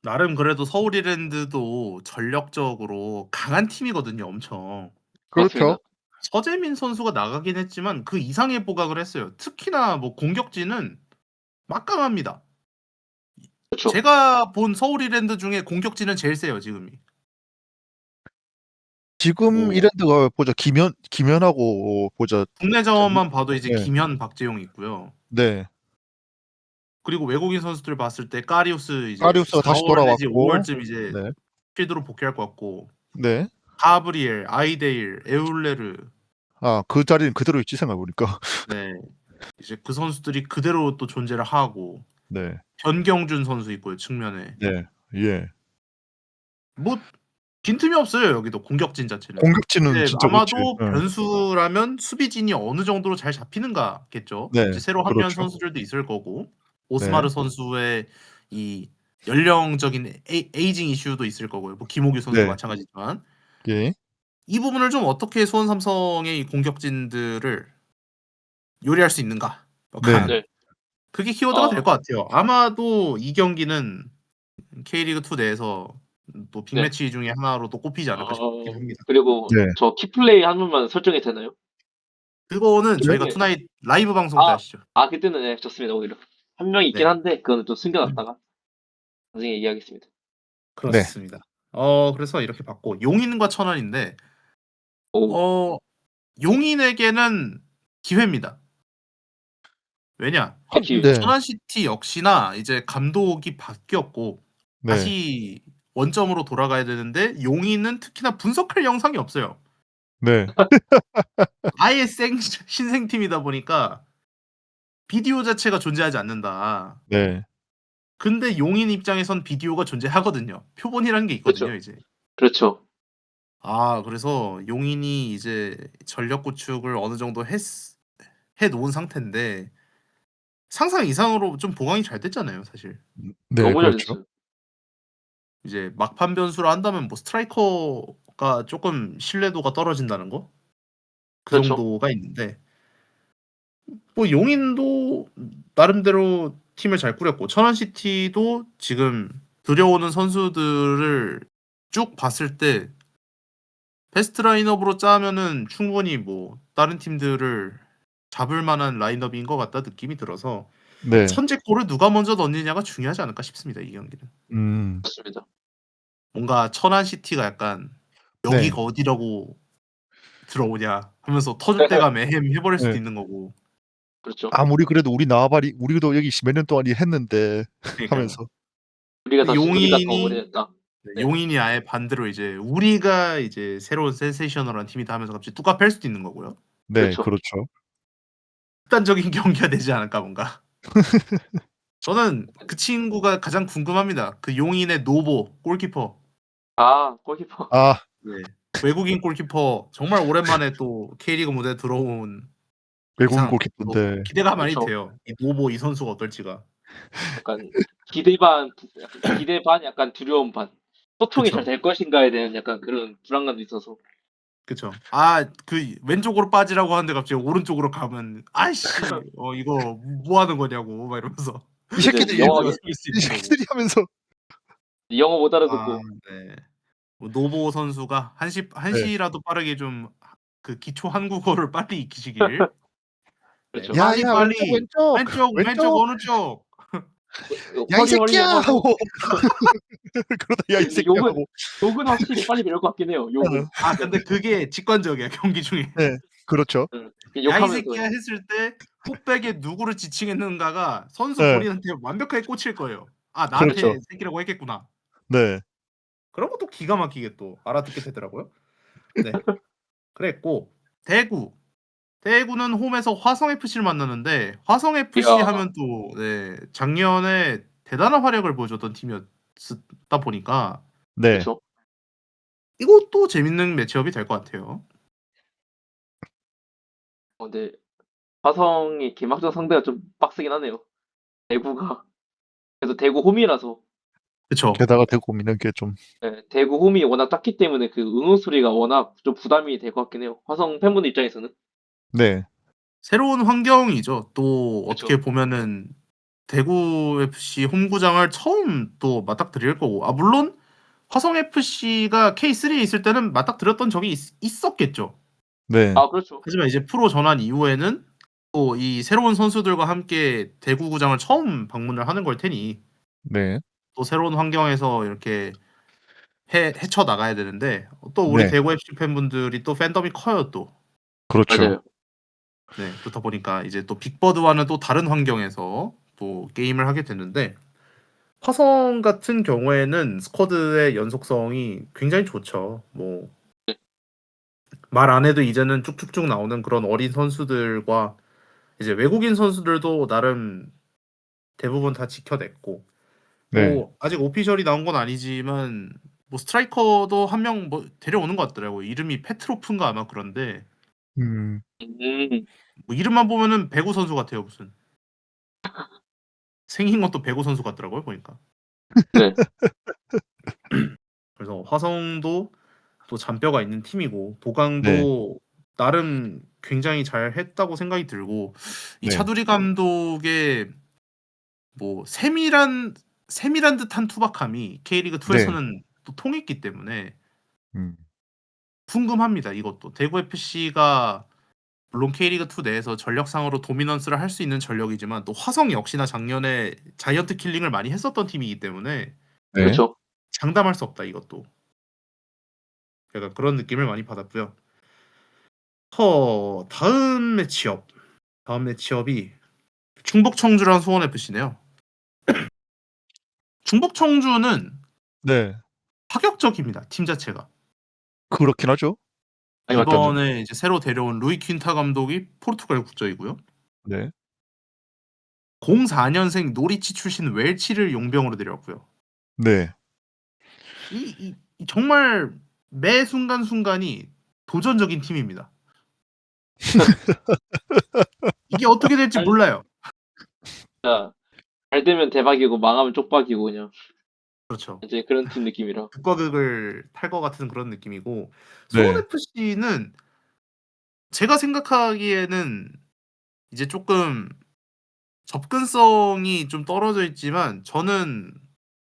Speaker 1: 나름 그래도 서울 이랜드도 전력적으로 강한 팀이거든요. 엄청.
Speaker 2: 그렇죠.
Speaker 3: 그렇습니다.
Speaker 1: 서재민 선수가 나가긴 했지만 그 이상의 보강을 했어요. 특히나 뭐 공격진은 막강합니다.
Speaker 3: 그렇죠.
Speaker 1: 제가 본 서울 이랜드 중에 공격진은 제일 세요 지금이.
Speaker 2: 지금
Speaker 1: 뭐
Speaker 2: 이랜드가 보자 김현하고 보자.
Speaker 1: 국내전만 봐도 이제
Speaker 2: 네.
Speaker 1: 김현, 박재용 있고요.
Speaker 2: 네.
Speaker 1: 그리고 외국인 선수들 봤을 때 까리우스 이제
Speaker 2: 까리우스가 다시
Speaker 1: 4월 내지
Speaker 2: 돌아왔고.
Speaker 1: 5월쯤 이제
Speaker 2: 네.
Speaker 1: 필드로 복귀할 것 같고
Speaker 2: 네.
Speaker 1: 가브리엘, 아이데일, 에울레르
Speaker 2: 그 자리는 그대로 있지 생각해 보니까.
Speaker 1: 네 이제 그 선수들이 그대로 또 존재를 하고
Speaker 2: 네.
Speaker 1: 변경준 선수 있고요 측면에
Speaker 2: 네. 예.
Speaker 1: 뭐 빈틈이 없어요 여기도 공격진 자체는.
Speaker 2: 공격진은
Speaker 1: 근데
Speaker 2: 진짜 그렇지.
Speaker 1: 아마도
Speaker 2: 예.
Speaker 1: 변수라면 수비진이 어느 정도로 잘 잡히는가겠죠.
Speaker 2: 네.
Speaker 1: 이제 새로 합류한
Speaker 2: 그렇죠.
Speaker 1: 선수들도 있을 거고
Speaker 2: 네.
Speaker 1: 오스마르 선수의 이 연령적인 에이징 이슈도 있을 거고요. 뭐 김호규 선수도
Speaker 2: 네.
Speaker 1: 마찬가지지만
Speaker 2: 예.
Speaker 1: 이 부분을 좀 어떻게 수원 삼성의 이 공격진들을 요리할 수 있는가?
Speaker 2: 네.
Speaker 3: 네.
Speaker 1: 그게 키워드가 될 것 같아요. 아마도 이 경기는 K리그 2 내에서 또
Speaker 3: 네.
Speaker 1: 빅매치 중에 하나로 또 꼽히지 않을까 싶긴 합니다.
Speaker 3: 그리고
Speaker 2: 네.
Speaker 3: 저 키플레이 한 번만 설정이 되나요?
Speaker 1: 그거는 저희가
Speaker 3: 네.
Speaker 1: 투나잇 라이브 방송 때 하시죠.
Speaker 3: 그때는 네, 좋습니다. 오히려 한 명이 있긴
Speaker 1: 네.
Speaker 3: 한데 그거는 좀 숨겨놨다가 나중에 얘기하겠습니다.
Speaker 1: 그렇습니다. 그래서 이렇게 봤고 용인과 천안인데
Speaker 3: 오,
Speaker 1: 용인에게는 기회입니다. 왜냐?
Speaker 3: 기회.
Speaker 2: 네.
Speaker 1: 천안시티 역시나 이제 감독이 바뀌었고
Speaker 2: 네.
Speaker 1: 다시 원점으로 돌아가야 되는데 용인은 특히나 분석할 영상이 없어요.
Speaker 2: 네.
Speaker 1: 아예 신생팀이다 보니까 비디오 자체가 존재하지 않는다.
Speaker 2: 네.
Speaker 1: 근데 용인 입장에선 비디오가 존재하거든요. 표본이라는 게 있거든요,
Speaker 3: 그렇죠.
Speaker 1: 이제.
Speaker 3: 그렇죠.
Speaker 1: 그래서 용인이 이제 전력 구축을 어느 정도 해 놓은 상태인데 상상 이상으로 좀 보강이 잘 됐잖아요, 사실.
Speaker 2: 네.
Speaker 3: 너무 잘
Speaker 2: 그렇죠.
Speaker 3: 됐어요.
Speaker 1: 이제 막판 변수를 한다면 뭐 스트라이커가 조금 신뢰도가 떨어진다는 거? 그
Speaker 3: 그렇죠.
Speaker 1: 정도가 있는데 뭐 용인도 나름대로 팀을 잘 꾸렸고 천안시티도 지금 들여오는 선수들을 쭉 봤을 때 베스트 라인업으로 짜면은 충분히 뭐 다른 팀들을 잡을 만한 라인업인 것 같다 느낌이 들어서
Speaker 2: 네.
Speaker 1: 선제골을 누가 먼저 넣느냐가 중요하지 않을까 싶습니다. 이 경기는.
Speaker 3: 맞습니다.
Speaker 1: 뭔가 천안시티가 약간
Speaker 2: 네.
Speaker 1: 여기가 어디라고 들어오냐 하면서 터질 때가 매hem 해버릴 수도
Speaker 2: 네.
Speaker 1: 있는 거고.
Speaker 3: 그렇죠.
Speaker 2: 아무리 그래도 우리도 여기 몇 년 동안 했는데
Speaker 1: 그러니까요.
Speaker 2: 하면서
Speaker 3: 우리가 더
Speaker 1: 용인이
Speaker 3: 오래됐다. 네.
Speaker 1: 용인이 아예 반대로 이제 우리가 이제 새로운 센세이셔널한 팀이다 하면서 갑자기 뚜까 팰 수도 있는 거고요.
Speaker 2: 네,
Speaker 3: 그렇죠.
Speaker 2: 그렇죠.
Speaker 1: 극단적인 경기가 되지 않을까 뭔가. 저는 그 친구가 가장 궁금합니다. 그 용인의 노보 골키퍼.
Speaker 3: 아, 골키퍼.
Speaker 2: 아,
Speaker 1: 네. 외국인 골키퍼 정말 오랜만에 또 K리그 무대에 들어온
Speaker 2: 외국인
Speaker 1: 이상 또
Speaker 2: 골키퍼인데.
Speaker 1: 기대가 많이
Speaker 3: 그쵸.
Speaker 1: 돼요. 이 노보 이 선수가 어떨지가.
Speaker 3: 약간 기대 반, 약간 기대 반, 약간 두려움 반. 소통이 잘
Speaker 1: 그쵸.
Speaker 3: 될 것인가에 대한 약간 그런 불안감도 있어서.
Speaker 1: 그쵸. 그 왼쪽으로 빠지라고 하는데 갑자기 오른쪽으로 가면 아이씨 이거 뭐 하는 거냐고 막 이러면서
Speaker 2: 이
Speaker 3: 이제
Speaker 2: 새끼들이
Speaker 1: 이해가
Speaker 3: 영어,
Speaker 1: 생길 수
Speaker 2: 이
Speaker 1: 있는 거고.
Speaker 2: 새끼들이 하면서.
Speaker 3: 영어 못
Speaker 1: 아
Speaker 3: 알아듣고.
Speaker 1: 네. 뭐 노보 선수가
Speaker 2: 네.
Speaker 1: 한시라도 빠르게 좀 그 기초 한국어를 빨리 익히시길. 네.
Speaker 3: 그렇죠.
Speaker 2: 야, 야, 왼쪽,
Speaker 1: 빨리.
Speaker 2: 왼쪽,
Speaker 1: 왼쪽
Speaker 2: 왼쪽.
Speaker 1: 어느 쪽?
Speaker 2: 야, 이
Speaker 3: 확인
Speaker 2: 새끼야!
Speaker 3: 하고.
Speaker 2: 하고. 그러다 야, 이
Speaker 3: 근데
Speaker 2: 새끼야 하고.
Speaker 3: 욕은 확실히 빨리 배울 것 같긴 해요. 욕은.
Speaker 1: 근데 그게 직관적이야 경기 중에.
Speaker 2: 네, 그렇죠.
Speaker 3: 응.
Speaker 1: 야 이
Speaker 3: 욕하면서
Speaker 1: 새끼야 했을 때 풋백에 누구를 지칭했는가가 선수
Speaker 2: 네,
Speaker 1: 본인한테 완벽하게 꽂힐 거예요.
Speaker 2: 그렇죠.
Speaker 1: 나한테 새끼라고 했겠구나.
Speaker 2: 네,
Speaker 1: 그런 것도 기가 막히게 또 알아듣게 되더라고요. 네. 그랬고 대구는 홈에서 화성 FC를 만나는데 화성 FC
Speaker 3: 이야,
Speaker 1: 하면 또 작년에 대단한 활약을 보여줬던 팀이었다 보니까
Speaker 2: 네,
Speaker 3: 그렇죠.
Speaker 1: 이것도 재밌는 매치업이 될 것 같아요.
Speaker 3: 근데 화성이 개막전 상대가 좀 빡세긴 하네요. 대구가. 그래서 대구 홈이라서.
Speaker 1: 그쵸.
Speaker 2: 게다가 대고 미는 게 좀.
Speaker 3: 네, 대구 홈이 워낙 작기 때문에 그 응원 소리가 워낙 좀 부담이 될 것 같긴 해요. 화성 팬분들 입장에서는.
Speaker 2: 네,
Speaker 1: 새로운 환경이죠. 또
Speaker 3: 그쵸.
Speaker 1: 어떻게 보면은 대구 FC 홈구장을 처음 또 맞닥뜨릴 거고. 물론 화성 FC가 K3에 있을 때는 맞닥뜨렸던 적이 있었겠죠.
Speaker 2: 네,
Speaker 3: 아, 그렇죠.
Speaker 1: 하지만 이제 프로 전환 이후에는 또 이 새로운 선수들과 함께 대구 구장을 처음 방문을 하는 걸 테니
Speaker 2: 네,
Speaker 1: 또 새로운 환경에서 이렇게 헤쳐 나가야 되는데 또 우리
Speaker 2: 네,
Speaker 1: 대구 FC 팬분들이 또 팬덤이 커요 또.
Speaker 2: 그렇죠.
Speaker 3: 맞아요.
Speaker 1: 네, 그렇다 보니까 이제 또 빅버드와는 또 다른 환경에서 또 게임을 하게 되는데 화성 같은 경우에는 스쿼드의 연속성이 굉장히 좋죠. 뭐 말 안 해도 이제는 쭉쭉쭉 나오는 그런 어린 선수들과 이제 외국인 선수들도 나름 대부분 다 지켜냈고
Speaker 2: 네,
Speaker 1: 뭐 아직 오피셜이 나온 건 아니지만 뭐 스트라이커도 한 명 뭐 데려오는 것 같더라고요. 이름이 페트로프인가 아마 그런데
Speaker 2: 음,
Speaker 3: 음,
Speaker 1: 뭐 이름만 보면은 배구 선수 같아요 무슨. 생긴 것도 배구 선수 같더라고요 보니까.
Speaker 3: 네.
Speaker 1: 그래서 화성도 또 잔뼈가 있는 팀이고
Speaker 2: 네,
Speaker 1: 도강도 나름 굉장히 잘했다고 생각이 들고 이
Speaker 2: 네,
Speaker 1: 차두리 감독의 뭐 세밀한 듯한 투박함이 K리그
Speaker 2: 네,
Speaker 1: 2에서는 또 통했기 때문에
Speaker 2: 음,
Speaker 1: 궁금합니다. 이것도 대구 FC가 물론 K리그 2 내에서 전력상으로 도미넌스를 할 수 있는 전력이지만 또 화성 역시나 작년에 자이언트 킬링을 많이 했었던 팀이기 때문에
Speaker 2: 네,
Speaker 3: 그렇죠.
Speaker 1: 장담할 수 없다 이것도. 약간 그런 느낌을 많이 받았고요. 다음 매치업이 충북 청주랑 수원 FC네요. 충북 청주는
Speaker 2: 네,
Speaker 1: 파격적입니다. 팀 자체가.
Speaker 2: 그렇긴 하죠.
Speaker 3: 많이 바뀌었죠.
Speaker 1: 이번에 이제 새로 데려온 루이 퀸타 감독이 포르투갈 국적이고요.
Speaker 2: 네,
Speaker 1: 04년생 노리치 출신 웰치를 용병으로 데려왔고요.
Speaker 2: 네,
Speaker 1: 이 정말 매 순간순간이 도전적인 팀입니다. 이게 어떻게 될지
Speaker 3: 잘,
Speaker 1: 몰라요.
Speaker 3: 진짜 잘 되면 대박이고 망하면 쪽박이고 그냥
Speaker 1: 그렇죠.
Speaker 3: 이제 그런 팀 느낌이라.
Speaker 1: 북과극을 탈 것 같은 그런 느낌이고 수원
Speaker 2: 네,
Speaker 1: FC는 제가 생각하기에는 이제 조금 접근성이 좀 떨어져 있지만 저는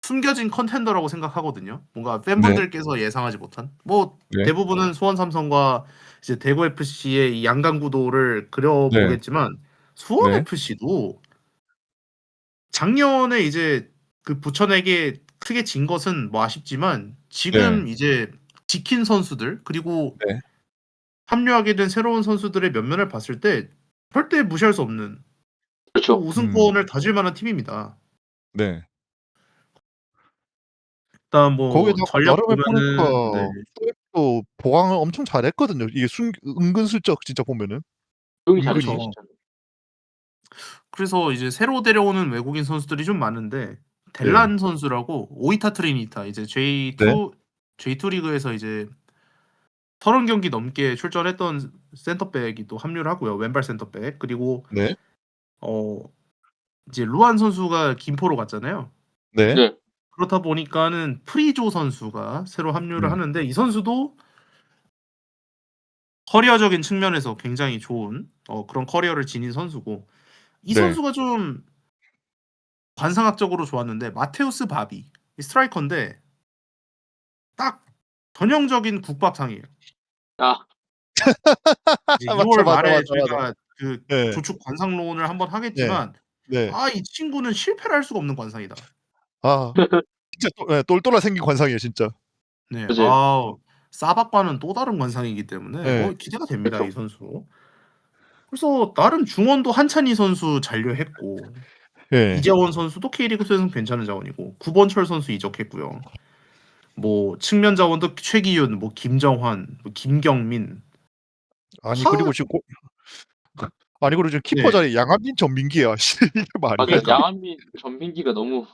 Speaker 1: 숨겨진 컨텐더라고 생각하거든요. 뭔가
Speaker 2: 네,
Speaker 1: 팬분들께서 예상하지 못한. 뭐
Speaker 2: 네,
Speaker 1: 대부분은 수원 삼성과 이제 대구 FC의 이 양강 구도를
Speaker 2: 네,
Speaker 1: 그려보겠지만 수원
Speaker 2: 네,
Speaker 1: FC도 작년에 이제 그 부천에게 크게 진 것은 뭐 아쉽지만
Speaker 2: 네,
Speaker 1: 지금 이제 지킨 선수들 그리고
Speaker 2: 네,
Speaker 1: 합류하게 된 새로운 선수들의 면면을 봤을 때 절대 무시할 수 없는 또
Speaker 3: 그렇죠.
Speaker 1: 우승권을 다질 만한 팀입니다.
Speaker 2: 네,
Speaker 1: 일단 뭐
Speaker 2: 거기다가
Speaker 1: 전력
Speaker 2: 나름
Speaker 1: 보면은 네.
Speaker 2: 해보니까 또 보강을 엄청 잘했거든요. 이게 은근슬쩍 진짜 보면은
Speaker 3: 여기 잘했죠,
Speaker 2: 은근히.
Speaker 1: 그쵸.
Speaker 3: 진짜.
Speaker 1: 그래서 이제 새로 데려오는 외국인 선수들이 좀 많은데
Speaker 2: 네.
Speaker 1: 델란 선수라고 오이타 트리니타 이제
Speaker 2: 네.
Speaker 1: J2 리그에서 이제 30경기 넘게 출전했던 센터백이 또 합류를 하고요. 왼발 센터백. 그리고
Speaker 2: 네.
Speaker 1: 어 이제 루안 선수가 김포로 갔잖아요.
Speaker 2: 네.
Speaker 3: 네.
Speaker 1: 그렇다 보니까는 프리조 선수가 새로 합류를
Speaker 2: 네.
Speaker 1: 하는데 이 선수도 커리어적인 측면에서 굉장히 좋은 그런 커리어를 지닌 선수고 이
Speaker 2: 네.
Speaker 1: 선수가 좀 관상학적으로 좋았는데 마테우스 바비 이 스트라이커인데 딱 전형적인 국밥상이에요.
Speaker 3: 아,
Speaker 1: 이제
Speaker 2: 맞아,
Speaker 1: 2월
Speaker 2: 맞아,
Speaker 1: 말에
Speaker 2: 맞아, 맞아.
Speaker 1: 저희가 그
Speaker 2: 네.
Speaker 1: 조축 관상론을 한번
Speaker 2: 네.
Speaker 1: 하겠지만
Speaker 2: 네.
Speaker 1: 이 친구는 실패를 할 수가 없는 관상이다.
Speaker 2: 아, 진짜 예, 똘똘하게 생긴 관상이에요, 진짜.
Speaker 1: 네.
Speaker 3: 맞아요.
Speaker 1: 사박과는 또 다른 관상이기 때문에
Speaker 2: 예.
Speaker 1: 기대가 됩니다, 이
Speaker 3: 그쵸.
Speaker 1: 선수. 그래서 나름 중원도 한찬희 선수 잔류했고
Speaker 2: 예.
Speaker 1: 이재원 선수도 K리그2에서는 괜찮은 자원이고 구번철 선수 이적했고요. 뭐 측면 자원도 최기윤, 뭐 김정환, 뭐 김경민
Speaker 2: 아니
Speaker 1: 다
Speaker 2: 그리고 지금 아니 그리고 지금 키퍼
Speaker 1: 네.
Speaker 2: 자리 양한빈, 전민기야. 씨, 이게 말이 돼?
Speaker 3: 맞아요.
Speaker 1: 그러니까
Speaker 3: 양한빈, 전민기가 너무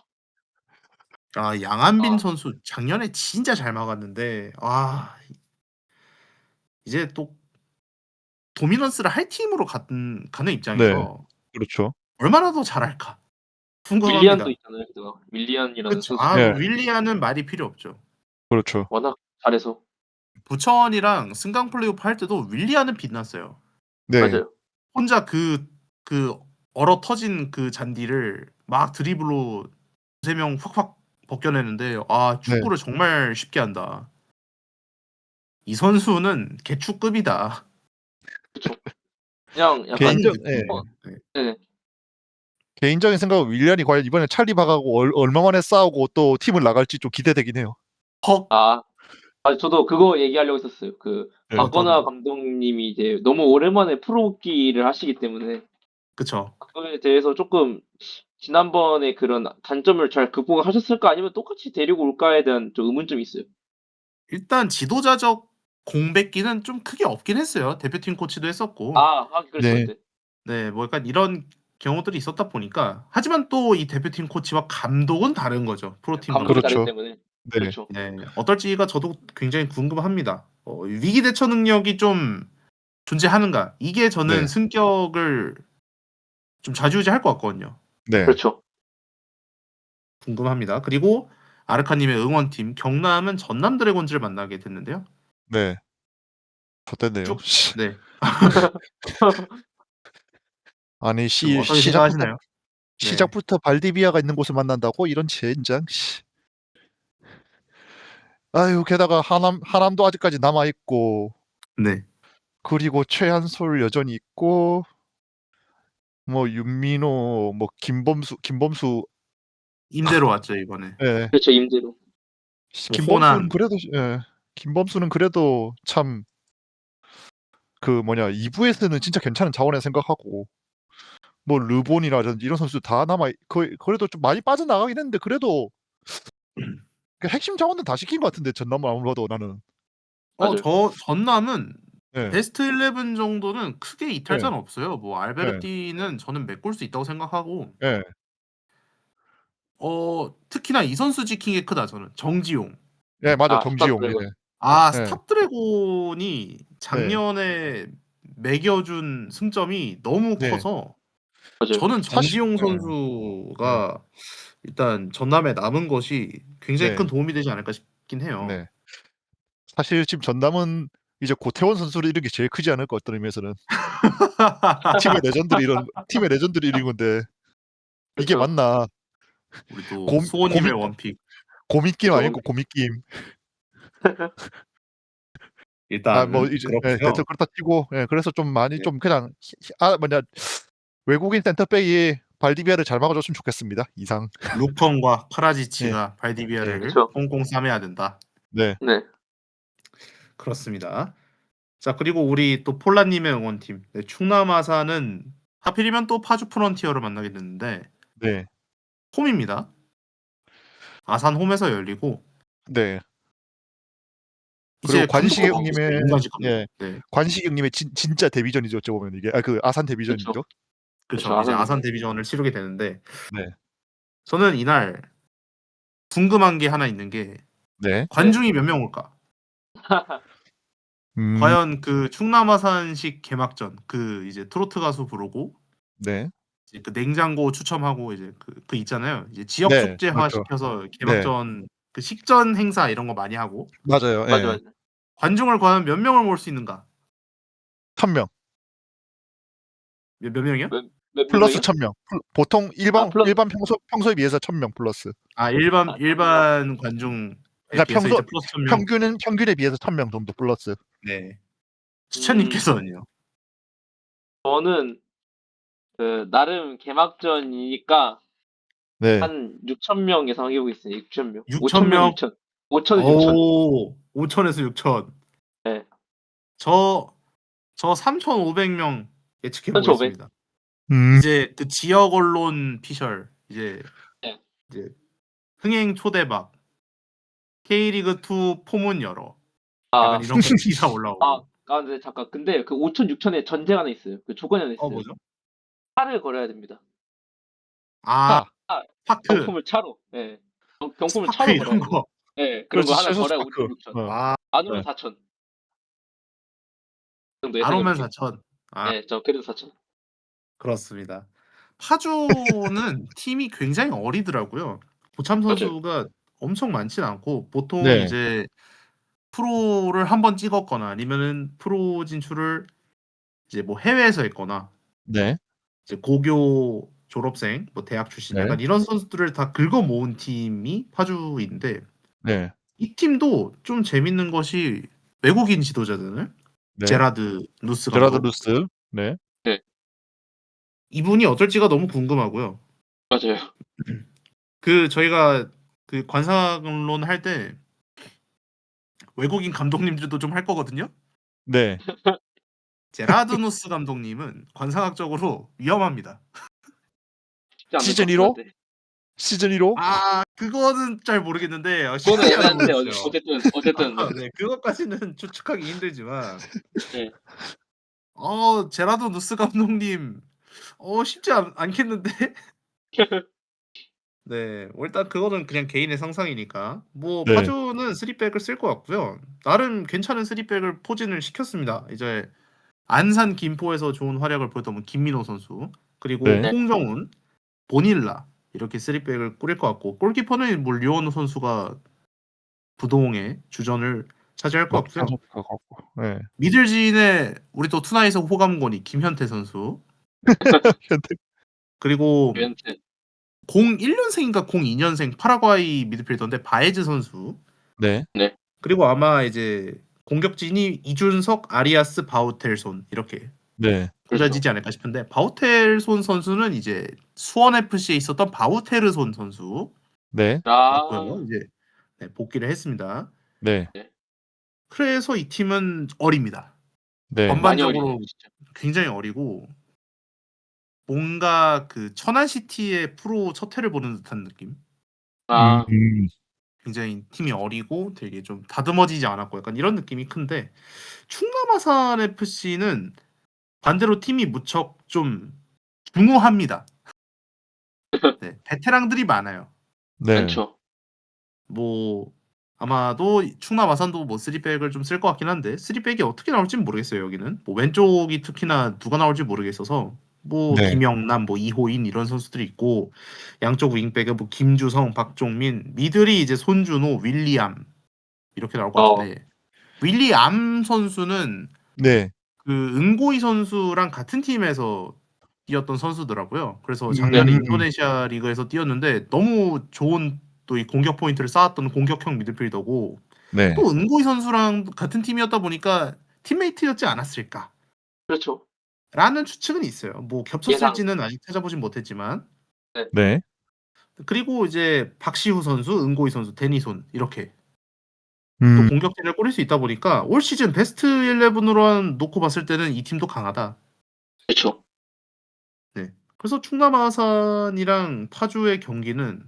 Speaker 1: 양한빈
Speaker 3: 아,
Speaker 1: 선수 작년에 진짜 잘 막았는데 이제 또 도미넌스를 할 팀으로 가는
Speaker 2: 네.
Speaker 1: 입장에서
Speaker 2: 그렇죠.
Speaker 1: 얼마나 더 잘할까
Speaker 3: 윌리안도
Speaker 1: 궁금합니다.
Speaker 3: 있잖아요. 그죠? 윌리안이라는
Speaker 1: 그쵸.
Speaker 3: 선수도
Speaker 2: 예.
Speaker 1: 윌리안은 말이 필요 없죠.
Speaker 2: 그렇죠.
Speaker 3: 워낙 잘해서.
Speaker 1: 부천이랑 승강 플레이오프 할 때도 윌리안은 빛났어요.
Speaker 2: 네.
Speaker 3: 맞아요.
Speaker 1: 혼자 그 얼어 터진 그 잔디를 막 드리블로 두세 명 확확 벗겨내는데
Speaker 2: 네.
Speaker 1: 축구를 정말 쉽게 한다. 이 선수는 개축급이다.
Speaker 3: 그쵸. 그냥 약간
Speaker 1: 하는
Speaker 2: 개인적 예.
Speaker 1: 느낌이에요. 네.
Speaker 3: 네.
Speaker 2: 개인적인 생각은 윌리안이 과연 이번에 찰리 박하고 얼마 만에 싸우고 또 팀을 나갈지 좀 기대되긴 해요.
Speaker 1: 헉.
Speaker 3: 아, 저도 그거 얘기하려고 했었어요. 그
Speaker 2: 예.
Speaker 3: 박건하
Speaker 1: 저도요.
Speaker 3: 감독님이 이제 너무 오랜만에 프로기를 하시기 때문에
Speaker 1: 그쵸.
Speaker 3: 그거에 대해서 조금 지난번에 그런 단점을 잘 극복하셨을까 아니면 똑같이 데리고 올까에 대한 좀 의문점이 있어요.
Speaker 1: 일단 지도자적 공백기는 좀 크게 없긴 했어요. 대표팀 코치도 했었고.
Speaker 3: 하긴 그랬죠
Speaker 2: 네.
Speaker 3: 그때.
Speaker 1: 네, 뭐 약간 이런 경우들이 있었다 보니까. 하지만 또 이 대표팀 코치와 감독은 다른 거죠. 프로팀
Speaker 3: 감독이 다르기
Speaker 1: 감독은.
Speaker 2: 그렇죠.
Speaker 3: 때문에.
Speaker 2: 네.
Speaker 3: 그렇죠.
Speaker 1: 네, 어떨지가 저도 굉장히 궁금합니다. 위기 대처 능력이 좀 존재하는가? 이게 저는
Speaker 2: 네.
Speaker 1: 승격을 좀 좌지우지할 것 같거든요.
Speaker 2: 네.
Speaker 3: 그렇죠.
Speaker 1: 궁금합니다. 그리고 아르카님의 응원팀 경남은 전남 드래곤즈를 만나게 됐는데요.
Speaker 2: 네. 좆됐네요.
Speaker 1: 쭉 네.
Speaker 2: 아니
Speaker 1: 좀 어떻게 생각하시나요? 네.
Speaker 2: 시작부터 발디비아가 있는 곳을 만난다고 이런 젠장. 씨. 아유 게다가 하남도 아직까지 남아 있고
Speaker 1: 네.
Speaker 2: 그리고 최한솔 여전히 있고 뭐 윤민호 뭐 김범수
Speaker 1: 임대로 왔죠, 이번에.
Speaker 2: 예.
Speaker 3: 그렇죠 임대로.
Speaker 1: 뭐
Speaker 2: 김범수는
Speaker 1: 호남
Speaker 2: 그래도 예. 김범수는 그래도 참 그 뭐냐 2부에서는 진짜 괜찮은 자원이라 생각하고 뭐 르본이라든지 이런 선수들 다 남아 거의 그래도 좀 많이 빠져나가긴 했는데 그래도 그 핵심 자원은 다 시킨 것 같은데 전남은 아무리 봐도 나는.
Speaker 3: 맞아요.
Speaker 1: 전남은
Speaker 2: 예.
Speaker 1: 베스트 11 정도는 크게
Speaker 2: 예.
Speaker 1: 이탈자는 없어요. 뭐
Speaker 2: 예.
Speaker 1: 알베르티는 저는 메꿀 수 있다고 생각하고
Speaker 2: 예.
Speaker 1: 특히나 이 선수 지킨 게 크다 저는. 정지용.
Speaker 2: 예 맞아.
Speaker 3: 스타
Speaker 2: 정지용.
Speaker 3: 드래곤.
Speaker 2: 예. 예.
Speaker 1: 스탑 드래곤이
Speaker 2: 네.
Speaker 1: 작년에 매겨준 승점이 너무
Speaker 2: 네.
Speaker 1: 커서
Speaker 3: 맞아요.
Speaker 1: 저는
Speaker 2: 사실
Speaker 1: 정지용
Speaker 2: 예. 네.
Speaker 1: 선수가 일단 전남에 남은 것이 굉장히 큰
Speaker 2: 네.
Speaker 1: 도움이 되지 않을까 싶긴 해요.
Speaker 2: 네. 사실 지금 전남은 이제 고태원 선수를 잃은 게 제일 크지 않을까 어떤 의미에서는. 팀의 레전드를 잃은 건데 이게
Speaker 3: 그렇죠.
Speaker 2: 맞나?
Speaker 1: 우리 또
Speaker 2: 고 고민
Speaker 1: 수호님의 원픽.
Speaker 2: 고민게임
Speaker 3: 그쵸.
Speaker 2: 아니고 고민게임. 뭐
Speaker 1: 일단
Speaker 2: 이제 예
Speaker 1: 그렇고요.
Speaker 2: 대충 그렇다 치고 예 그래서 좀 많이
Speaker 1: 네.
Speaker 2: 좀 그냥 뭐냐 외국인 센터백이 발디비아를 잘 막아 줬으면 좋겠습니다. 이상.
Speaker 1: 루컨과
Speaker 2: 예.
Speaker 1: 파라지치가
Speaker 2: 예.
Speaker 1: 발디비아를
Speaker 3: 그쵸.
Speaker 1: 꽁꽁 싸매야 된다.
Speaker 2: 네.
Speaker 3: 네.
Speaker 1: 그렇습니다. 자, 그리고 우리 또 폴라님의 응원팀 충남 아산은 하필이면 또 파주 프론티어를 만나게 됐는데
Speaker 2: 네.
Speaker 1: 홈입니다. 아산 홈에서 열리고
Speaker 2: 네.
Speaker 1: 이제
Speaker 2: 그리고 관식이
Speaker 1: 감독도
Speaker 2: 형님의
Speaker 1: 바뀌었어요. 윤관식 감독.
Speaker 2: 예.
Speaker 1: 네.
Speaker 2: 관식이 형님의 진짜 데뷔전이죠. 어찌 보면 이게. 그 아산 데뷔전이죠.
Speaker 3: 그쵸.
Speaker 1: 그렇죠.
Speaker 3: 그쵸.
Speaker 1: 이제
Speaker 3: 아산
Speaker 1: 아산 데뷔전을 치르게 되는데
Speaker 2: 네.
Speaker 1: 저는 이날 궁금한 게 하나 있는 게
Speaker 2: 네.
Speaker 1: 관중이 몇 명 올까?
Speaker 2: 음.
Speaker 1: 과연 그 충남 아산식 개막전 그 이제 트로트 가수 부르고
Speaker 2: 네.
Speaker 1: 이제 그 냉장고 추첨하고 이제 그 있잖아요. 이제 지역
Speaker 2: 네.
Speaker 1: 축제화
Speaker 2: 맞죠.
Speaker 1: 시켜서
Speaker 2: 네.
Speaker 1: 개막전 그 식전 행사 이런 거 많이 하고
Speaker 2: 맞아요.
Speaker 3: 맞아,
Speaker 2: 예.
Speaker 3: 맞아.
Speaker 1: 관중을 과연 몇 명을 모을 수 있는가?
Speaker 2: 1000명.
Speaker 1: 몇 명이요?
Speaker 3: 몇
Speaker 2: 플러스
Speaker 3: 명이요?
Speaker 2: 1000명. 보통
Speaker 3: 아, 플러스.
Speaker 2: 일반 평소에 비해서 1000명 플러스.
Speaker 1: 아
Speaker 3: 아,
Speaker 1: 일반 관중에
Speaker 2: 그러니까
Speaker 1: 비해서 이제 플러스 1000명.
Speaker 2: 평균에 비해서 1000명 정도 플러스.
Speaker 1: 네. 추천님께서는요?
Speaker 3: 저는 그 나름 개막전이니까
Speaker 2: 네.
Speaker 3: 한 6,000명 예상해 보겠습니다. 6,000명.
Speaker 1: 6,000명?
Speaker 3: 6,000. 5,000은 6,000.
Speaker 1: 오. 5천에서 6천.
Speaker 3: 네.
Speaker 1: 저 3,500명 예측해
Speaker 3: 3,500.
Speaker 1: 보겠습니다.
Speaker 2: 음.
Speaker 1: 이제 그 지역 언론 피셜 이제
Speaker 3: 네.
Speaker 1: 이제 흥행 초대박 K리그 2 포문 열어
Speaker 3: 아,
Speaker 1: 약간 이런 거 기사 올라오고.
Speaker 3: 근데 잠깐. 근데 그 5,000, 6,000에 전제가 하나 있어요. 그 조건이 하나 있어요.
Speaker 1: 뭐죠?
Speaker 3: 차를 걸어야 됩니다.
Speaker 1: 아
Speaker 3: 차,
Speaker 1: 스파크,
Speaker 3: 경품을 차로. 예. 경품을
Speaker 1: 스파크
Speaker 3: 차로 걸어야
Speaker 1: 이런
Speaker 3: 돼요.
Speaker 1: 거.
Speaker 3: 예. 그런
Speaker 2: 그렇지.
Speaker 3: 거 하나
Speaker 2: 최소
Speaker 3: 걸어야
Speaker 2: 스파크.
Speaker 3: 5,000, 6,000.
Speaker 2: 어.
Speaker 3: 안 오면
Speaker 2: 네.
Speaker 3: 4,000. 정도
Speaker 1: 안
Speaker 3: 예상해
Speaker 1: 오면
Speaker 3: 볼게요.
Speaker 1: 4천. 아
Speaker 3: 네, 저 그래도 4,000.
Speaker 1: 그렇습니다. 파주는 팀이 굉장히 어리더라고요. 고참
Speaker 3: 맞아요.
Speaker 1: 선수가 엄청 많진 않고 보통
Speaker 2: 네.
Speaker 1: 이제 프로를 한 번 찍었거나 아니면은 프로 진출을 이제 뭐 해외에서 했거나
Speaker 2: 네.
Speaker 1: 이제 고교 졸업생, 뭐 대학 출신
Speaker 2: 네.
Speaker 1: 약간 이런 선수들을 다 긁어 모은 팀이 파주인데
Speaker 2: 네.
Speaker 1: 이 팀도 좀 재밌는 것이 외국인 지도자들을
Speaker 2: 네.
Speaker 1: 제라드 누스
Speaker 2: 제라드
Speaker 1: 감독
Speaker 2: 루스. 네.
Speaker 1: 이분이 어떨지가 너무 궁금하고요.
Speaker 3: 맞아요.
Speaker 1: 그 저희가 그 관상론 할 때 외국인 감독님들도 좀 할 거거든요.
Speaker 2: 네.
Speaker 1: 제라드 누스 감독님은 관상학적으로 위험합니다.
Speaker 3: 쉽지 않을
Speaker 2: 시즌
Speaker 3: 것
Speaker 2: 1호?
Speaker 3: 같은데.
Speaker 2: 시즌 1호?
Speaker 1: 아 그거는 잘 모르겠는데
Speaker 3: 그거는
Speaker 1: 쉽지 않아
Speaker 3: 애매한데
Speaker 1: 보였어요.
Speaker 3: 어쨌든
Speaker 1: 네, 그것까지는 추측하기 힘들지만
Speaker 3: 네.
Speaker 1: 제라드 누스 감독님 쉽지 않겠는데? 네. 일단 그거는 그냥 개인의 상상이니까. 뭐
Speaker 2: 네.
Speaker 1: 파주는 3백을 쓸 것 같고요. 나름 괜찮은 3백을 포진을 시켰습니다. 이제 안산 김포에서 좋은 활약을 보였던 뭐 김민호 선수, 그리고
Speaker 2: 네.
Speaker 1: 홍정훈, 보닐라 이렇게 3백을 꾸릴 것 같고 골키퍼는 뭐 류현우 선수가 부동의 주전을 차지할 것 같고요.
Speaker 2: 네.
Speaker 1: 미들진에 우리 또 투나잇의 호감고니 김현태 선수, 그리고
Speaker 3: 멘트.
Speaker 1: 01년생인가 02년생 파라과이 미드필더인데 바에즈 선수,
Speaker 2: 네.
Speaker 1: 그리고 아마 이제 공격진이 이준석, 아리아스, 바우텔손 이렇게
Speaker 2: 네.
Speaker 1: 꾸려지지 않을까 싶은데 바우텔손 선수는 이제 수원 FC에 있었던 바우테르손 선수
Speaker 2: 네.
Speaker 3: 아,
Speaker 1: 맞고요. 이제 네, 복귀를 했습니다.
Speaker 2: 네.
Speaker 1: 그래서 이 팀은 어립니다.
Speaker 2: 네.
Speaker 3: 많이
Speaker 1: 전반적으로
Speaker 3: 어리네요, 진짜.
Speaker 1: 굉장히 어리고 뭔가 그 천안시티의 프로 첫 해를 보는 듯한 느낌.
Speaker 3: 아,
Speaker 1: 굉장히 팀이 어리고 되게 좀 다듬어지지 않았고 약간 이런 느낌이 큰데 충남 아산 FC는 반대로 팀이 무척 좀 중후합니다. 네, 베테랑들이 많아요.
Speaker 2: 네.
Speaker 3: 많죠.
Speaker 1: 뭐 아마도 충남 아산도 뭐 3백을 좀 쓸 것 같긴 한데 3백이 어떻게 나올지는 모르겠어요. 여기는 뭐 왼쪽이 특히나 누가 나올지 모르겠어서 뭐
Speaker 2: 네.
Speaker 1: 김영남, 뭐 이호인 이런 선수들이 있고 양쪽 윙백에 뭐 김주성, 박종민, 미들이 이제 손준호, 윌리암 이렇게 나올 것 같은데 윌리암 선수는
Speaker 2: 네.
Speaker 1: 그 은고이 선수랑 같은 팀에서 뛰었던 선수더라고요. 그래서 작년에
Speaker 2: 음.
Speaker 1: 인도네시아 리그에서 뛰었는데 너무 좋은 또 이 공격 포인트를 쌓았던 공격형 미드필더고
Speaker 2: 네.
Speaker 1: 또 은고이 선수랑 같은 팀이었다 보니까 팀메이트였지 않았을까라는
Speaker 3: 그렇죠.
Speaker 1: 추측은 있어요. 뭐 겹쳤을지는 아직 찾아보진 못했지만
Speaker 2: 네.
Speaker 1: 그리고 이제 박시후 선수, 은고이 선수, 데니손 이렇게 또
Speaker 2: 음.
Speaker 1: 공격진을 꾸릴 수 있다 보니까 올 시즌 베스트 11으로 놓고 봤을 때는 이 팀도 강하다.
Speaker 3: 그렇죠.
Speaker 1: 네. 그래서 충남 아산이랑 파주의 경기는